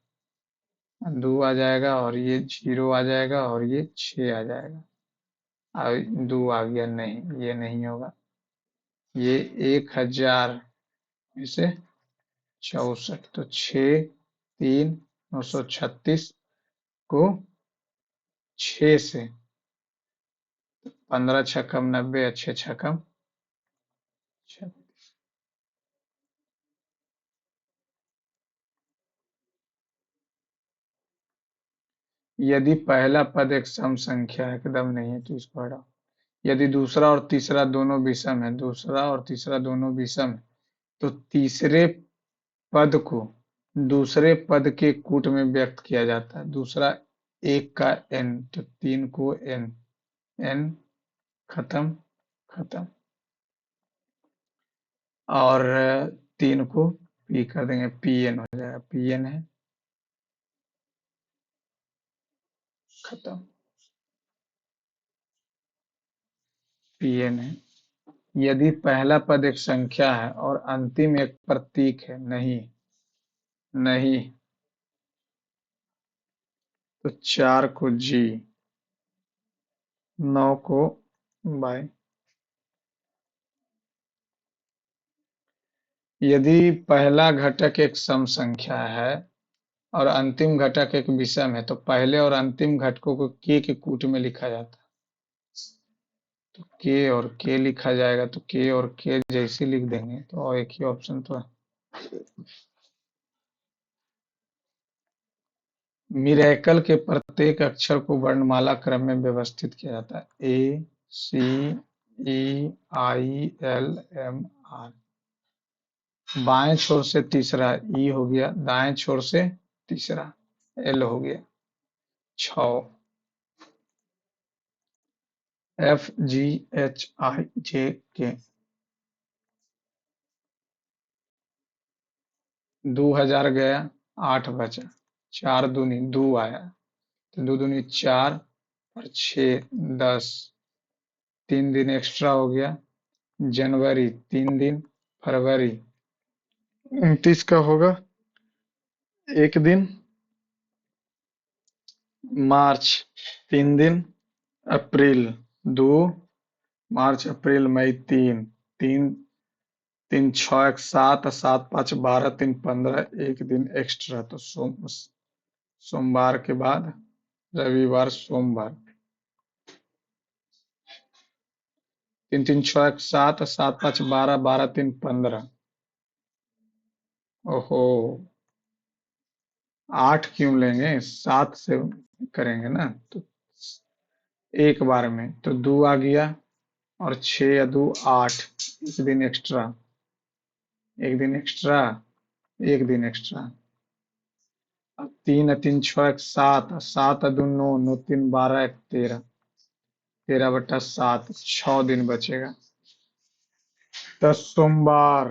Speaker 1: दो आ जाएगा और ये 0 आ जाएगा और ये 6 आ जाएगा। अब 2 आ गया, नहीं ये नहीं होगा। ये 1000 में से 64, तो 6 3 936 को 6 से, 15 छक्कम 90, अच्छे छक्कम 36। यदि पहला पद एक सम संख्या है, एकदम नहीं है तो इसको हटाओ। यदि दूसरा और तीसरा दोनों विषम है, दूसरा और तीसरा दोनों विषम है, तो तीसरे पद को दूसरे पद के कूट में व्यक्त किया जाता है। दूसरा एक का n, तो 3 को n, n खत्म खत्म, और 3 को p कर देंगे, pn हो जाएगा, pn है खत्म, pn है। यदि पहला पद एक संख्या है और अंतिम एक प्रतीक है, नहीं नहीं, तो 4 को g, 9 को y। यदि पहला घटक एक सम संख्या है और अंतिम घटक एक विषम है, तो पहले और अंतिम घटकों को k के कूट में लिखा जाता है। तो k और k लिखा जाएगा, तो k और k जैसे लिख देंगे, तो और एक ही ऑप्शन तो है। मिरेकल के प्रत्येक अक्षर को वर्णमाला क्रम में व्यवस्थित किया जाता है। A C E I L M R। बाएं छोर से तीसरा E हो गया, दाएं छोर से तीसरा L हो गया। 6 F G H I J K। 2000 गया, 8 बचा, 4 दूनी 2 आया, तो 2 दूनी 4 और 6 10, 3 दिन एक्स्ट्रा हो गया। जनवरी 3 दिन, फरवरी 29 का होगा 1 दिन, मार्च 3 दिन, अप्रैल 2, मार्च अप्रैल मई 3, 3 3 6 1 7, 7 5 12, 3 15, 1 दिन एक्स्ट्रा, तो सोमवार के बाद रविवार सोमवार। 3 3 6 1 7, 7 5 12, 12 3 15। ओहो, 8 क्यों लेंगे, 7 से करेंगे ना, तो एक बार में तो 2 आ गया, और 6 या 2 8, 1 दिन एक्स्ट्रा, 1 दिन एक्स्ट्रा, 1 दिन एक्स्ट्रा। अब 3 3 6 1 7, 7 2 9, 9 3 12, 1 13, 13/7, 6 दिन बचेगा। तो सोमवार,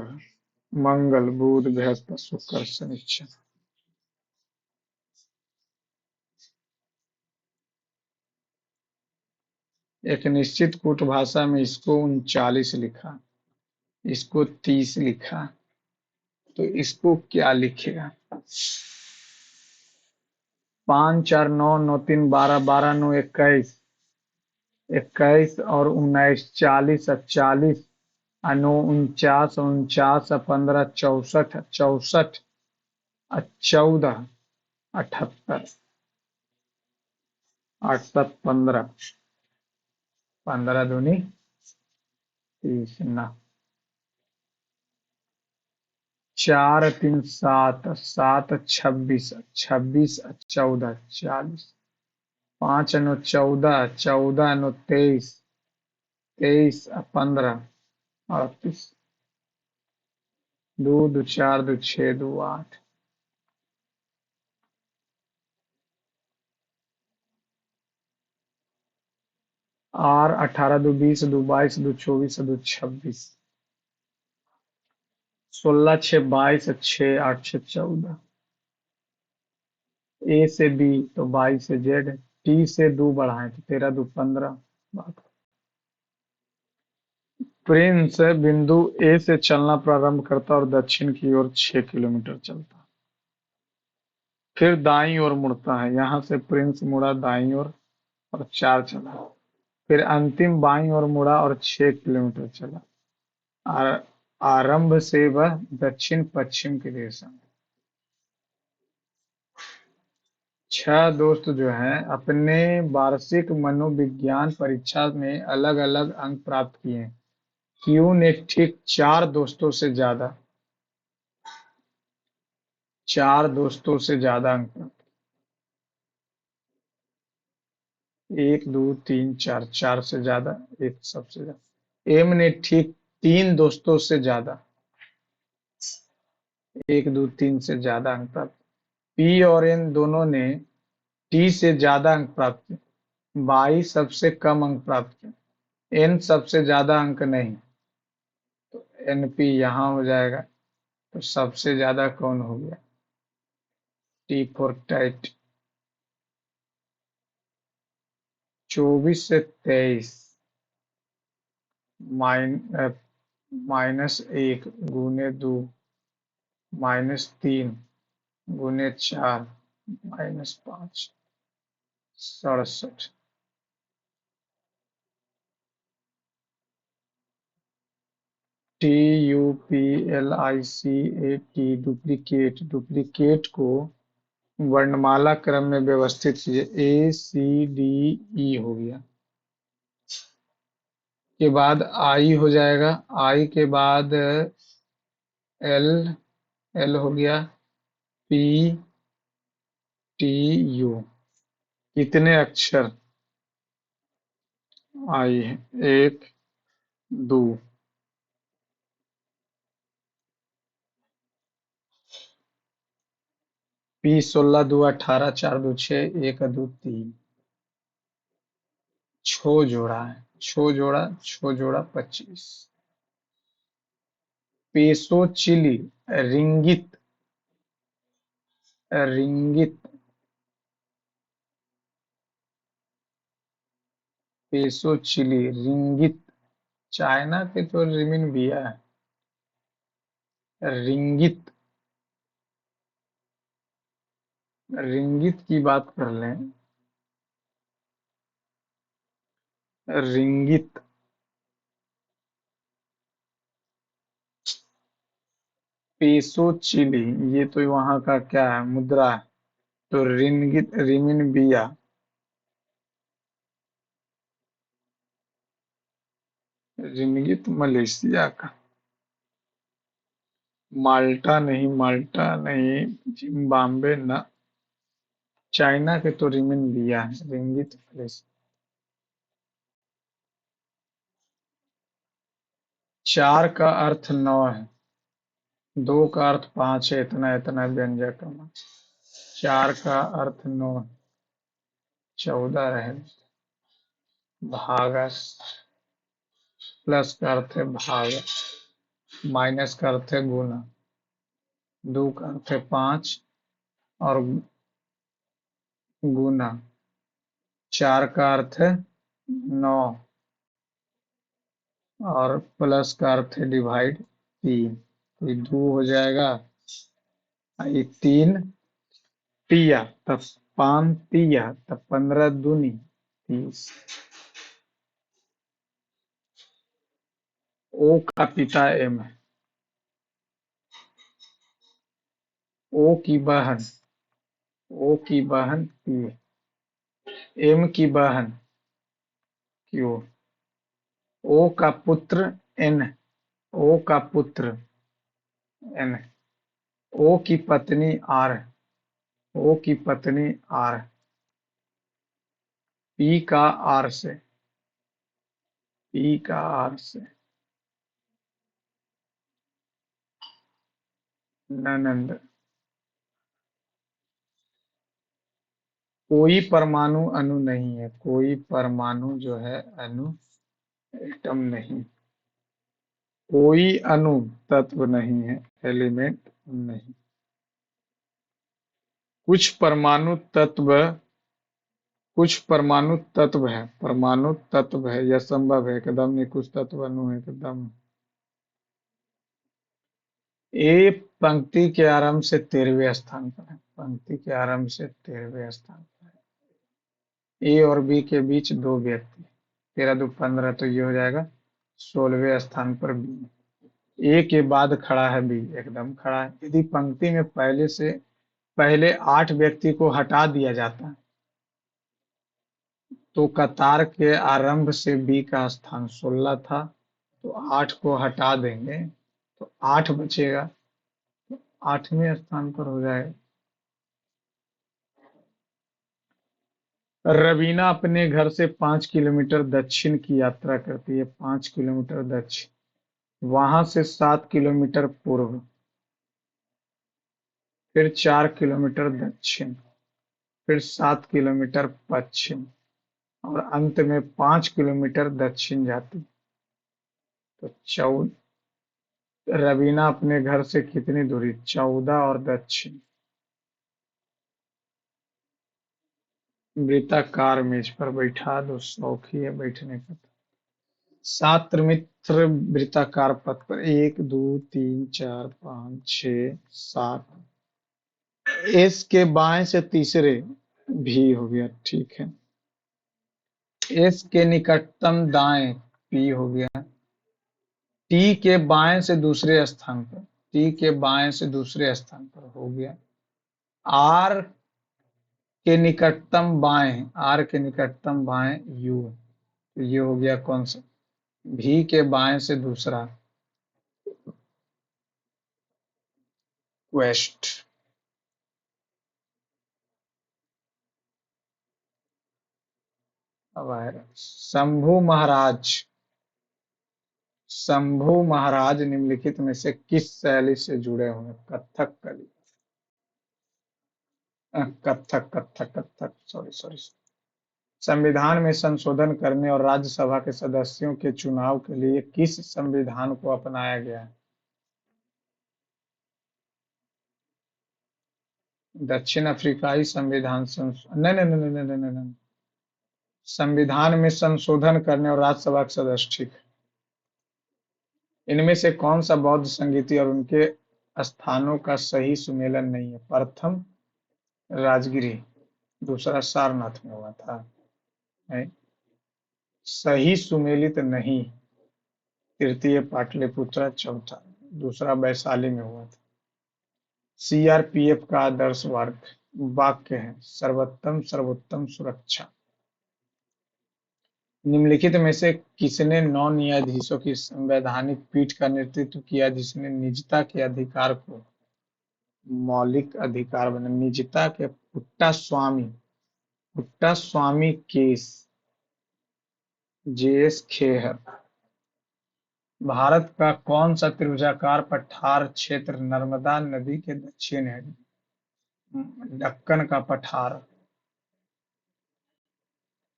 Speaker 1: मंगल, बुध, बृहस्पति, शुक्र, शनिचर। एक निश्चित कूट भाषा में इसको 39 लिखा, इसको 30 लिखा, तो इसको क्या लिखेगा? 5 4 9, 9 3 12, 12 9 21, 21 और 19 40, 40 9 49, 49 15 64, 64 14 78, 8 7 15, 15 दूनी 30 ना, 4 3 7, 7 26, 26 14 40, 5 9 14, 14 9 23, 23 15 38, 2 2 4 2 6 2 8। R 18 2 20 2 22 2 24 2 26, 16 6 22, 6 8 6 14। A से B तो 22 से Z, T से 2 बढ़ाएं तो 13 2 15। बात प्रिंस बिंदु A से चलना प्रारंभ करता और दक्षिण की ओर 6 किलोमीटर चलता। फिर दाईं ओर मुड़ता है, यहाँ से प्रिंस मुड़ा दाईं ओर और 4 चला। फिर अंतिम बाईं ओर मुड़ा और 6 किलोमीटर चला। आ- आरंभ से वह दक्षिण पश्चिम की दिशा में। 6 दोस्त जो हैं अपने वार्षिक मनोविज्ञान परीक्षा में अलग अलग अंक प्राप्त किए हैं। क्यू ने ठीक 4 दोस्तों से ज्यादा अंक प्राप्त। 1 2 3 4, 4 से ज्यादा, एक सबसे ज्यादा। एम ने ठीक 3 दोस्तों से ज्यादा, 1 2 3 से ज्यादा अंक प्राप्त। पी और एन दोनों ने टी से ज्यादा अंक प्राप्त किए। वाई सबसे कम अंक प्राप्त किए। एन सबसे ज्यादा अंक नहीं। एनपी यहाँ हो जाएगा। तो सबसे ज्यादा कौन हो गया? T for tight. 24 से 23 -1 -2 -3 × 4 -5 67। TUPLICAT duplicate. डुप्लीकेट को वर्णमाला क्रम में व्यवस्थित कीजिए। ACDE हो गया। के बाद आई हो जाएगा। आई के बाद एल, एल हो गया। PTU। कितने अक्षर आई है? 1 2। P 16 2 18, 4 2 6, 1 2 3। छो जोड़ा है। छो जोड़ा 25। Peso Chile, ringgit, ringgit. Peso Chile, ringgit. China के तो रिमिन भी है। रिंगित। रिंगित की बात कर लें। रिंगित। पेसो चिली, ये तो वहां का क्या है? मुद्रा है। तो रिंगित, रिमिन बिया। रिंगित मलेशिया का। माल्टा नहीं, माल्टा नहीं। जिम्बाब्वे ना। चाइना के तो रिमिन बिया है। रिंगित मलेशिया। 4 का अर्थ 9 है। 2 का अर्थ 5 है। इतना इतना व्यंजक का मान। 4 का अर्थ 9 है। 14 रहे। भागा। प्लस का अर्थ है भागा। माइनस का अर्थ है गुना। 2 का अर्थ है 5 और गुना। 4 का अर्थ है 9 और प्लस का अर्थ है डिवाइड 3। तो ये 2 हो जाएगा। ये 3 तिया तब 5 तिया तब 15 दूनी 30। ओ का पिता एम है। ओ की बहन। ओ की बहन पी है। एम की बहन क्यू। ओ का पुत्र एन। ओ का पुत्र एन। ओ की पत्नी आर। ओ की पत्नी आर। पी का आर से। पी का आर से। ननंद। कोई परमाणु अणु नहीं है। कोई परमाणु जो है अणु, एटम नहीं। कोई अणु तत्व नहीं है। एलिमेंट नहीं। कुछ परमाणु तत्व, कुछ परमाणु तत्व है। परमाणु तत्व है यह संभव है एकदम नहीं। कुछ तत्व अणु है एकदम। ए पंक्ति के आरंभ से 13वें स्थान पर है। पंक्ति के आरंभ से 13वें स्थान पर है। ए और बी के बीच 2 व्यक्ति, 13 दो 15, तो ये हो जाएगा 16वें स्थान पर बी। ए के बाद खड़ा है बी, एकदम खड़ा है। यदि पंक्ति में पहले 8 व्यक्ति को हटा दिया जाता तो कतार के आरंभ से बी का स्थान 16 था, तो 8 को हटा देंगे तो 8 बचेगा, 8वें स्थान पर हो जाएगा। रवीना अपने घर से 5 किलोमीटर दक्षिण की यात्रा करती है, 5 किलोमीटर दक्षिण, वहां से 7 किलोमीटर पूर्व, फिर 4 किलोमीटर दक्षिण, फिर 7 किलोमीटर पश्चिम, और अंत में 5 किलोमीटर दक्षिण जाती। तो रवीना अपने घर से कितनी दूरी, 14 और दक्षिण। वृत्ताकार मेज पर बैठा दो, शौक ही है बैठने का। छात्र मित्र वृत्ताकार पथ पर 1 2 3 4 5 6 7, एस के बाएं से तीसरे, भी हो गया, ठीक है। एस के निकटतम दाएं, पी हो गया। टी के बाएं से दूसरे स्थान पर, टी के बाएं से दूसरे स्थान पर हो गया। आर के निकटतम बाएं, आर के निकटतम बाएं यू, तो ये हो गया कौन सा, भी के बाएं से दूसरा, वेस्ट। अब आएगा शंभू महाराज निम्नलिखित में से किस शैली से जुड़े हुए, कथकली, कथक, सॉरी सॉरी। संविधान में संशोधन करने और राज्यसभा के सदस्यों के चुनाव के लिए किस संविधान को अपनाया गया है? दक्षिण अफ्रीकाई संविधान नहीं नहीं नहीं नहीं नहीं नहीं नहीं। संविधान में संशोधन करने और राज्यसभा के सदस्य, ठीक है। इनमें से कौन सा बौद्ध संगीति और उनके स्थानों का सही सुमेलन नहीं है? प्रथम राजगिरी, दूसरा सारनाथ में हुआ था, है? सही सुमेलित नहीं, तृतीय पाटलिपुत्र, चौथा, दूसरा वैशाली में हुआ था। सीआरपीएफ का आदर्श वाक्य है सर्वोत्तम सर्वोत्तम सुरक्षा। निम्नलिखित में से किसने 9 न्यायाधीशों की संवैधानिक पीठ का नेतृत्व किया जिसने निजता के अधिकार को मौलिक अधिकार बना? निजता के पुट्टास्वामी केस, जेएस खेहर। भारत का कौन सा त्रिभुजाकार पठार क्षेत्र नर्मदा नदी के दक्षिण है? दक्कन का पठार।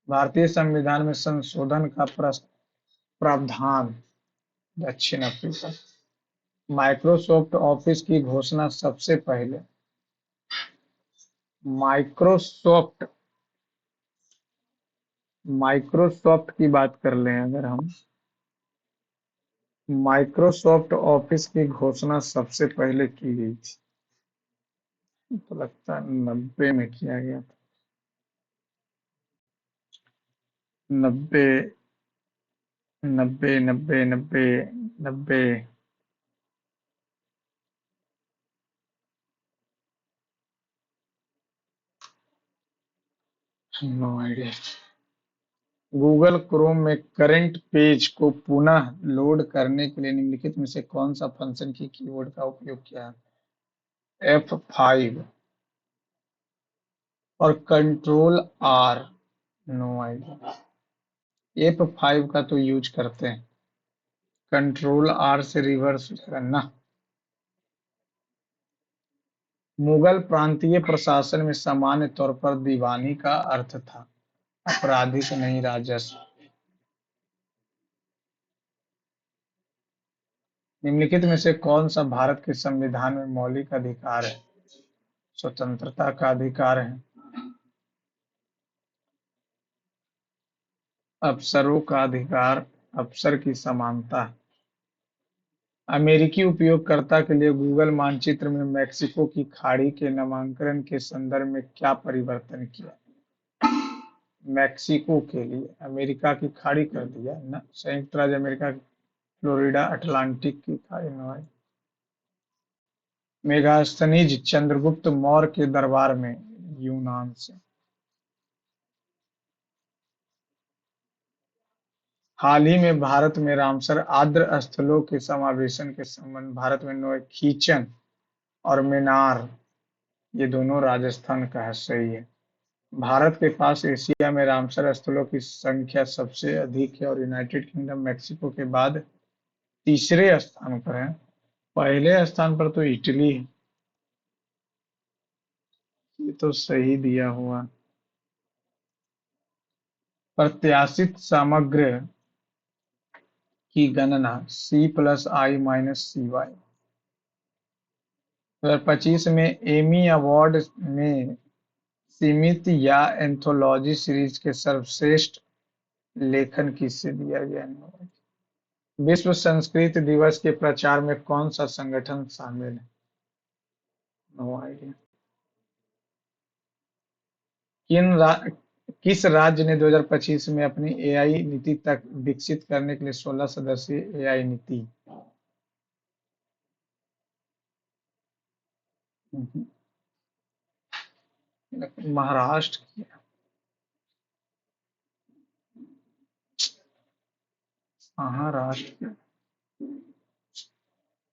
Speaker 1: भारतीय संविधान में संशोधन का प्रावधान, दक्षिण अफ्रीका। माइक्रोसॉफ्ट ऑफिस की घोषणा सबसे पहले, माइक्रोसॉफ्ट माइक्रोसॉफ्ट की बात कर लें अगर हम, माइक्रोसॉफ्ट ऑफिस की घोषणा सबसे पहले की गई थी, तो लगता है 90 में किया गया था। 90 90 90 90 90। No idea. गूगल क्रोम में करंट पेज को पुनः लोड करने के लिए निम्नलिखित में से कौन सा फंक्शन की कीवर्ड का उपयोग किया है? F5 और control are, no idea. F5 का तो यूज करते हैं, कंट्रोल आर से रिवर्स करना। मुगल प्रांतीय प्रशासन में सामान्य तौर पर दीवानी का अर्थ था आपराधिक नहीं राजस्व। निम्नलिखित में से कौन सा भारत के संविधान में मौलिक अधिकार है? स्वतंत्रता का अधिकार है, अफसरों का अधिकार, अफसर की समानता, अमेरिकी उपयोगकर्ता के लिए गूगल मानचित्र में मैक्सिको की खाड़ी के नामकरण के संदर्भ में क्या परिवर्तन किया? मैक्सिको के लिए अमेरिका की खाड़ी कर दिया ना, संयुक्त राज्य अमेरिका की फ्लोरिडा अटलांटिक की खाड़ी नवाई। मेगास्थनीज चंद्रगुप्त मौर्य के दरबार में, यूनान से। हाल ही में भारत में रामसर आर्द्र स्थलों के समावेशन के संबंध भारत में नोए खीचन और मेनार, ये दोनों राजस्थान का है, सही है। भारत के पास एशिया में रामसर स्थलों की संख्या सबसे अधिक है और यूनाइटेड किंगडम मैक्सिको के बाद तीसरे स्थान पर है। पहले स्थान पर तो इटली है। ये तो सही दिया हुआ। प्रत्याशित समग्र की गणना C+I - CY। 2025 में एमी अवार्ड में सीमित या एंथोलॉजी सीरीज के सर्वश्रेष्ठ लेखन किसे दिया गया? विश्व संस्कृत दिवस के प्रचार में कौन सा संगठन शामिल है? No idea. किस राज्य ने 2025 में अपनी एआई नीति तक विकसित करने के लिए 16 सदस्यीय एआई नीति? महाराष्ट्र की। महाराष्ट्र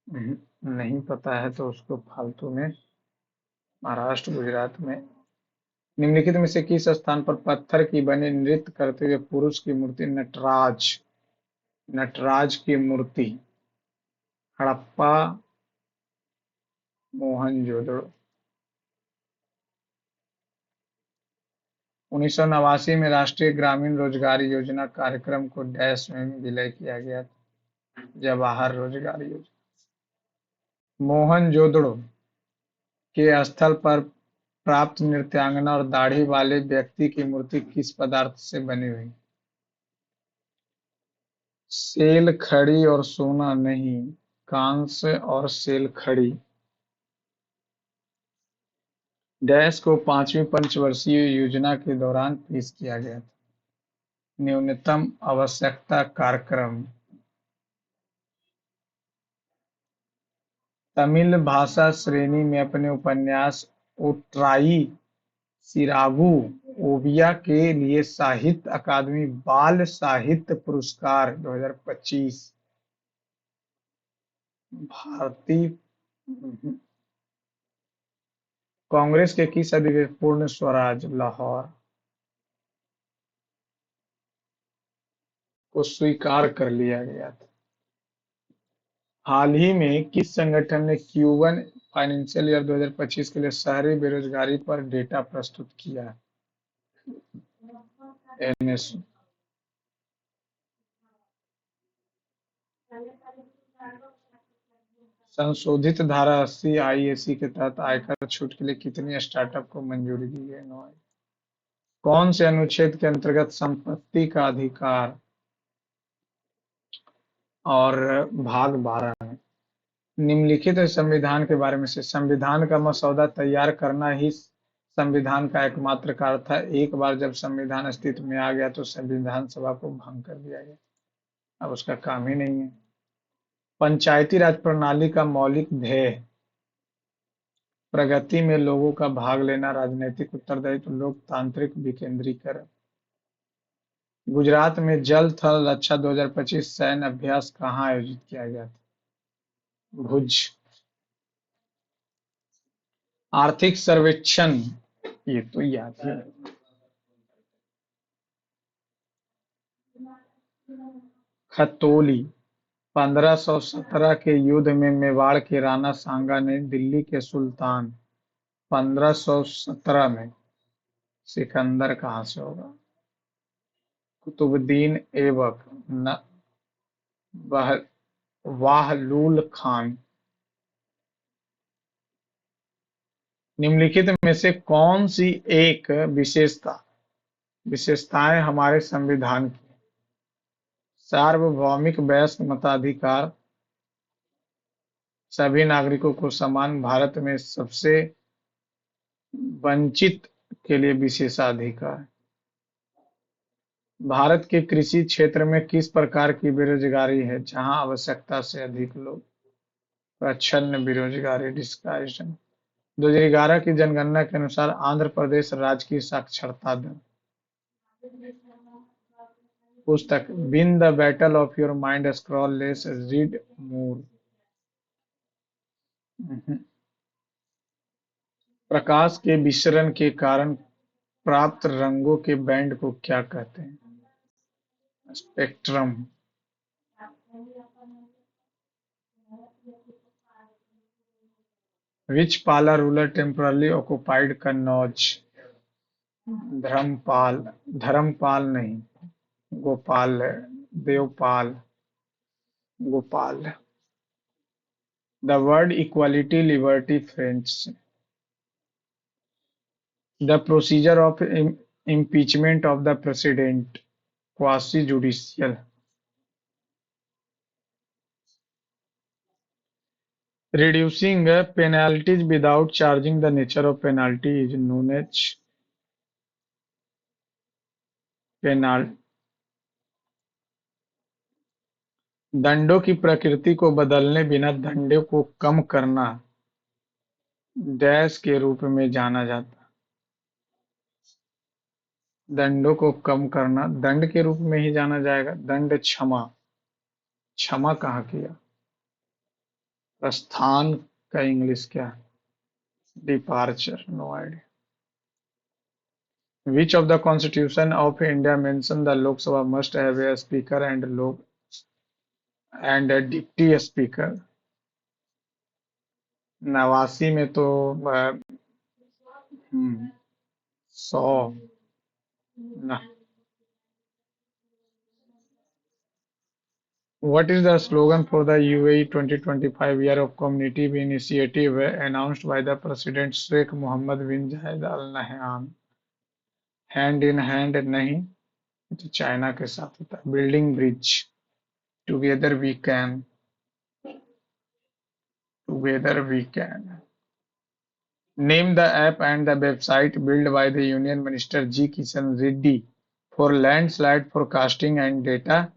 Speaker 1: नहीं पता है तो उसको फालतू में। महाराष्ट्र गुजरात में। निम्नलिखित में से किस स्थान पर पत्थर की बनी नृत्य करते हुए पुरुष की मूर्ति नटराज नटराज की मूर्ति? हड़प्पा, मोहनजोदड़ो। 1989 में राष्ट्रीय ग्रामीण रोजगार योजना कार्यक्रम को डैश में विलय किया गया था? जवाहर रोजगार योजना। मोहनजोदड़ो के स्थल पर प्राप्त नृत्यांगना और दाढ़ी वाले व्यक्ति की मूर्ति किस पदार्थ से बनी हुई? सेल खड़ी और सोना नहीं, कांस्य और सेल खड़ी। डैश को 5वीं पंचवर्षीय योजना के दौरान पेश किया गया था? न्यूनतम आवश्यकता कार्यक्रम। तमिल भाषा श्रेणी में अपने उपन्यास ओट्राई सिरागु ओविया के लिए साहित्य अकादमी बाल साहित्य पुरस्कार 2025 भारतीय कांग्रेस के किस अधिवेशन पूर्ण स्वराज लाहौर को स्वीकार कर लिया गया था? हाल ही में किस संगठन ने Q1 फाइनेंशियल ईयर 2025 के लिए शहरी बेरोजगारी पर डेटा प्रस्तुत किया? NSO। संशोधित धारा 80 IAC के तहत आयकर छूट के लिए कितनी स्टार्टअप को मंजूरी दी गई? कौन से अनुच्छेद के अंतर्गत संपत्ति का अधिकार और भाग 12 में? निम्नलिखित संविधान के बारे में से संविधान का मसौदा तैयार करना ही संविधान का एकमात्र कार्य था। एक बार जब संविधान अस्तित्व में आ गया तो संविधान सभा को भंग कर दिया गया, अब उसका काम ही नहीं है। पंचायती राज प्रणाली का मौलिक ध्येय? प्रगति में लोगों का भाग लेना, राजनीतिक उत्तरदायित्व, लोकतांत्रिक विकेंद्रीकरण। गुजरात में जल थल रक्षा 2025 सैन्य अभ्यास कहाँ आयोजित किया गया था? भुज। आर्थिक सर्वेक्षण, ये तो याद है। खतौली। 1517 के युद्ध में मेवाड़ के राणा सांगा ने दिल्ली के सुल्तान 1517 में सिकंदर कहाँ से होगा? कुतुबुद्दीन ऐबक न वाहलुल खान। निम्नलिखित में से कौन सी एक विशेषताएं हमारे संविधान की? सार्वभौमिक वयस्क मताधिकार, सभी नागरिकों को समान, भारत में सबसे वंचित के लिए विशेषाधिकार। भारत के कृषि क्षेत्र में किस प्रकार की बेरोजगारी है जहां आवश्यकता से अधिक लोग? प्रच्छन्न बेरोजगारी, डिस्क्राइजेशन। 2011 की जनगणना के अनुसार आंध्र प्रदेश राज्य की साक्षरता दर। पुस्तक win the battle of your mind, scroll less, read more. प्रकाश के विसरण के कारण प्राप्त रंगों के बैंड को क्या कहते हैं? Spectrum. Which Pala ruler temporarily occupied Kannauj? Dharmapal. Dharmapal नहीं, गोपाल है। Devpal. Gopal. The word equality, liberty, French. The procedure of impeachment of the president, quasi-judicial. Reducing penalties without charging the nature of penalty is known as penal. दंडों की प्रकृति को बदलने बिना दंडों को कम करना डैश के रूप में जाना जाता है। दंडों को कम करना दंड के रूप में ही जाना जाएगा। दंड क्षमा। क्षमा कहाँ किया? प्रस्थान का इंग्लिश क्या है? Departure. No idea. Which of the Constitution of India mention the Lok Sabha must have a speaker and a deputy speaker? 89 में तो 100 ना। What is the slogan for the UAE 2025 Year of Community Initiative announced by the President Sheikh Mohammed bin Zayed Al Nahyan? Hand in hand नहीं, तो चाइना के साथ होता है। Building bridge. Together we can. Together we can. Name the app and the website built by the Union Minister G. Kishan Reddy for landslide forecasting and data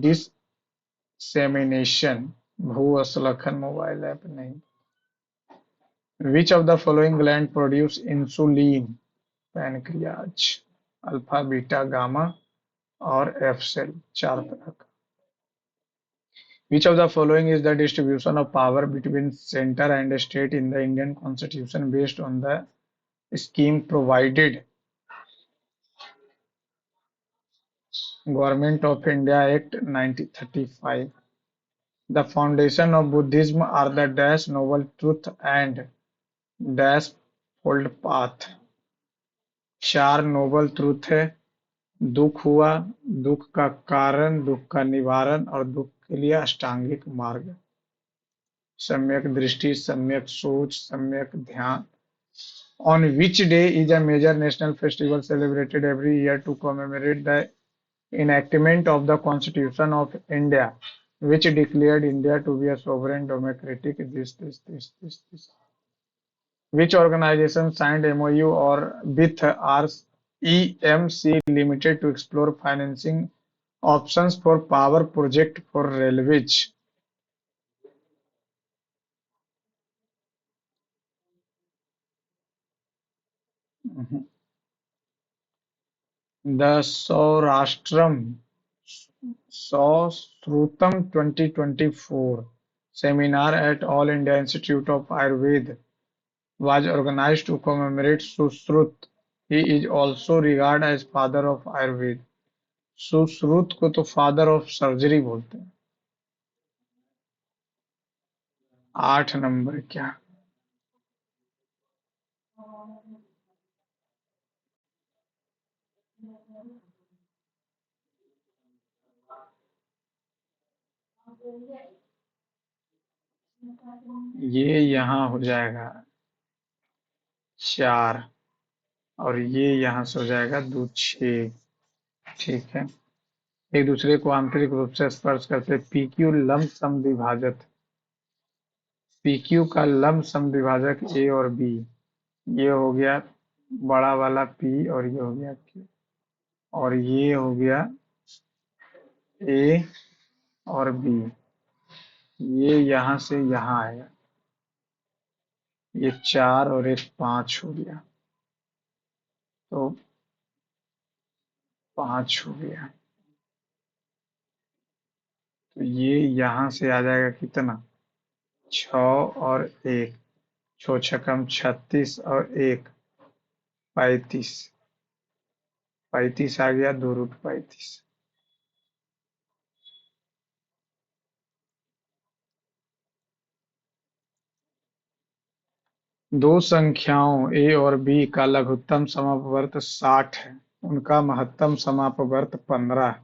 Speaker 1: dissemination. भू-असलखन मोबाइल ऐप नहीं। Which of the following gland produce insulin? Pancreas. Alpha, beta, gamma और एफ सेल। 4 तरह का। Which of the following is the distribution of power between center and state in the Indian Constitution based on the scheme provided? Government of India Act 1935. The foundation of Buddhism are the dash noble truth and dash fold path. 4 noble truth है। दुख हुआ, दुख का कारण, दुख का निवारण और दुख के लिए अष्टांगिक मार्ग। सम्यक दृष्टि, सम्यक सोच, सम्यक ध्यान। On which day is a major national festival celebrated every year to commemorate the enactment of the Constitution of India, which declared India to be a sovereign democratic this. Which organization signed MOU or with REMC Limited to explore financing options for power project for railways? The Saurashtram Sashrutam 2024 seminar at All India Institute of Ayurveda was organized to commemorate Sushrut. He is also regarded as father of Ayurveda. Sushruta को तो फादर ऑफ सर्जरी बोलते हैं। 8 नंबर क्या? ये यहाँ हो जाएगा 4 और ये यहाँ से हो जाएगा 2 6। ठीक है। एक दूसरे को आंतरिक रूप से स्पर्श करते। पी क्यू लंब समद्विभाजक, पी क्यू का लंब समद्विभाजक ए और बी, ये हो गया बड़ा वाला पी और ये हो गया क्यू, और ये हो गया ए और बी, ये यहाँ से यहाँ आएगा, ये 4 और एक 5 हो गया, तो 5 हो गया, तो ये यहाँ से आ जाएगा कितना, 6 और एक, 6 छकम 36 और एक 35, 35 आ गया, 2√35। दो संख्याओं ए और बी का लघुत्तम समापवर्त 60 है, उनका महत्तम समापवर्त 15 है,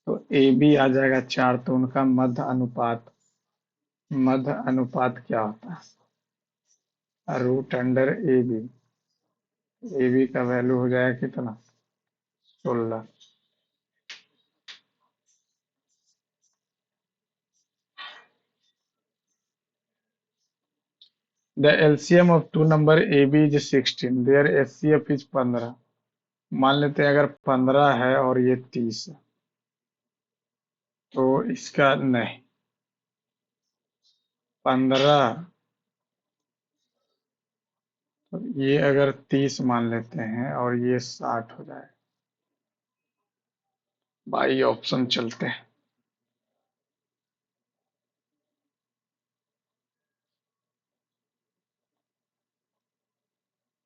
Speaker 1: तो ए बी आ जाएगा 4, तो उनका मध्य अनुपात क्या होता है, √ए बी, ए बी का वैल्यू हो जाएगा कितना, 16। The LCM of two number A B is 16, their HCF is 15। मान लेते हैं अगर 15 है और ये 30 है, तो इसका नहीं, 15, तो ये अगर 30 मान लेते हैं और ये 60 हो जाए, बाई ऑप्शन चलते हैं,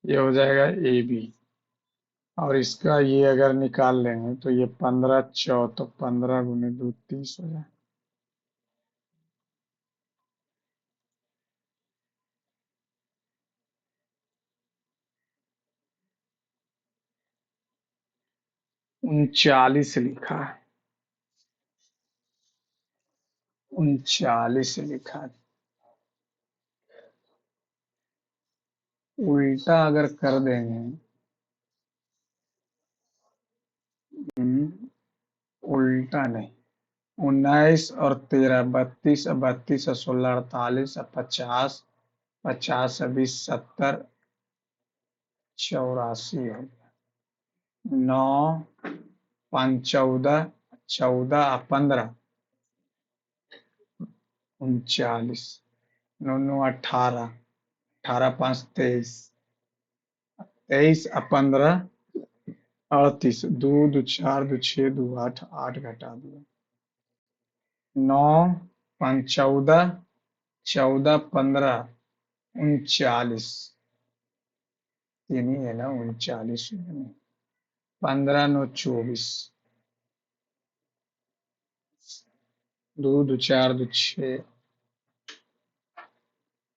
Speaker 1: ये हो जाएगा ए बी, और इसका ये अगर निकाल लेंगे तो ये 15 चौ, तो 15 × 2 30 हो जाए, 39 लिखा है, 39 लिखा है। उल्टा अगर कर देंगे, हम्म, उल्टा नहीं, 19 और 13, 32 और 32 और 16, 48 और 50, 50 और 20, 70, 84 हो गया, 9, 5 14, 14 और 15, 39, 9 9 18, 18 5 23, 23 और 15, 38, 2 2 4 2 6 2 8, 8 घटा दिया, 9 5 14, 14 15, 39, तीन ही है ना, 39 नहीं, 15 9 24, 2 2 4 2 6,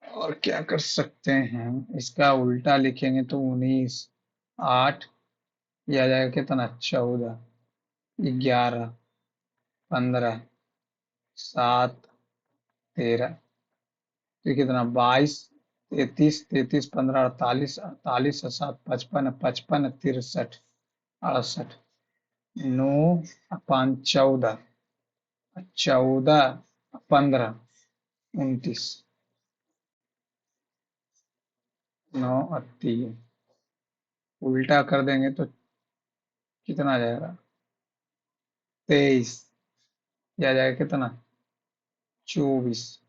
Speaker 1: और क्या कर सकते हैं, इसका उल्टा लिखेंगे तो 19, 8, ये आ जाएगा कितना, 14, 11, 15, 7, 13, तो कितना, 22, 33, 33 15 48, 48 और 7 55, 55 63, 68, 9 5 14, 14 15, 29, 9 और 3, उल्टा कर देंगे तो कितना आ जाएगा, 23, ये आ जाएगा कितना, 24,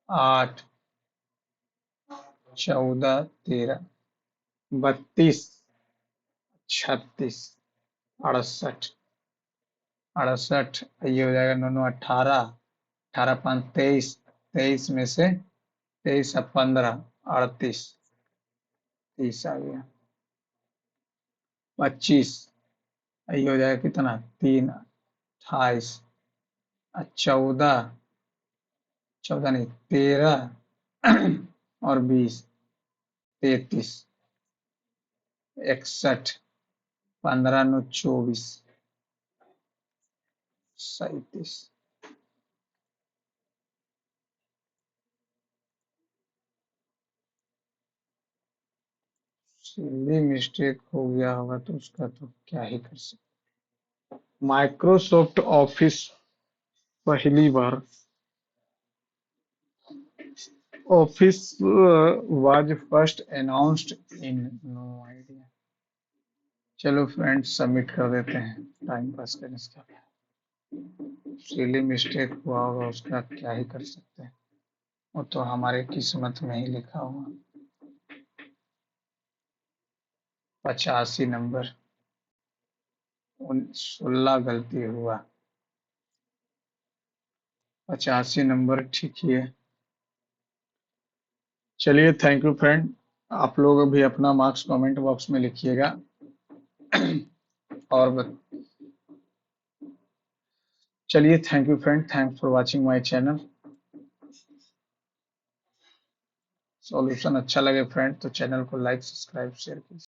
Speaker 1: 8, 14 13, 32, 36, 68, 68, ये हो जाएगा 9 9 18, 18 5 23, 23 में से 23 और 15, 38, 30 आ गया, 25, ये हो जाएगा कितना, 3, 28, 14, 14 नहीं 13 और 20, 33, 61, 15 9 24, 37, सिली मिस्टेक हो गया होगा तो उसका तो क्या ही कर सकते। माइक्रोसॉफ्ट ऑफिस पहली बार Office was first announced in no idea. चलो फ्रेंड्स सबमिट कर देते हैं, टाइम पास करने से क्या, सिली मिस्टेक हुआ होगा उसका क्या ही कर सकते हैं, वो तो हमारे किस्मत में ही लिखा हुआ। 85 नंबर, 16 गलती हुआ, 85 नंबर ठीक ही है। चलिए थैंक यू फ्रेंड, आप लोग भी अपना मार्क्स कमेंट बॉक्स में लिखिएगा और चलिए thank you friend, thanks for watching my channel. Solution अच्छा लगे फ्रेंड तो चैनल को लाइक सब्सक्राइब शेयर कीजिए।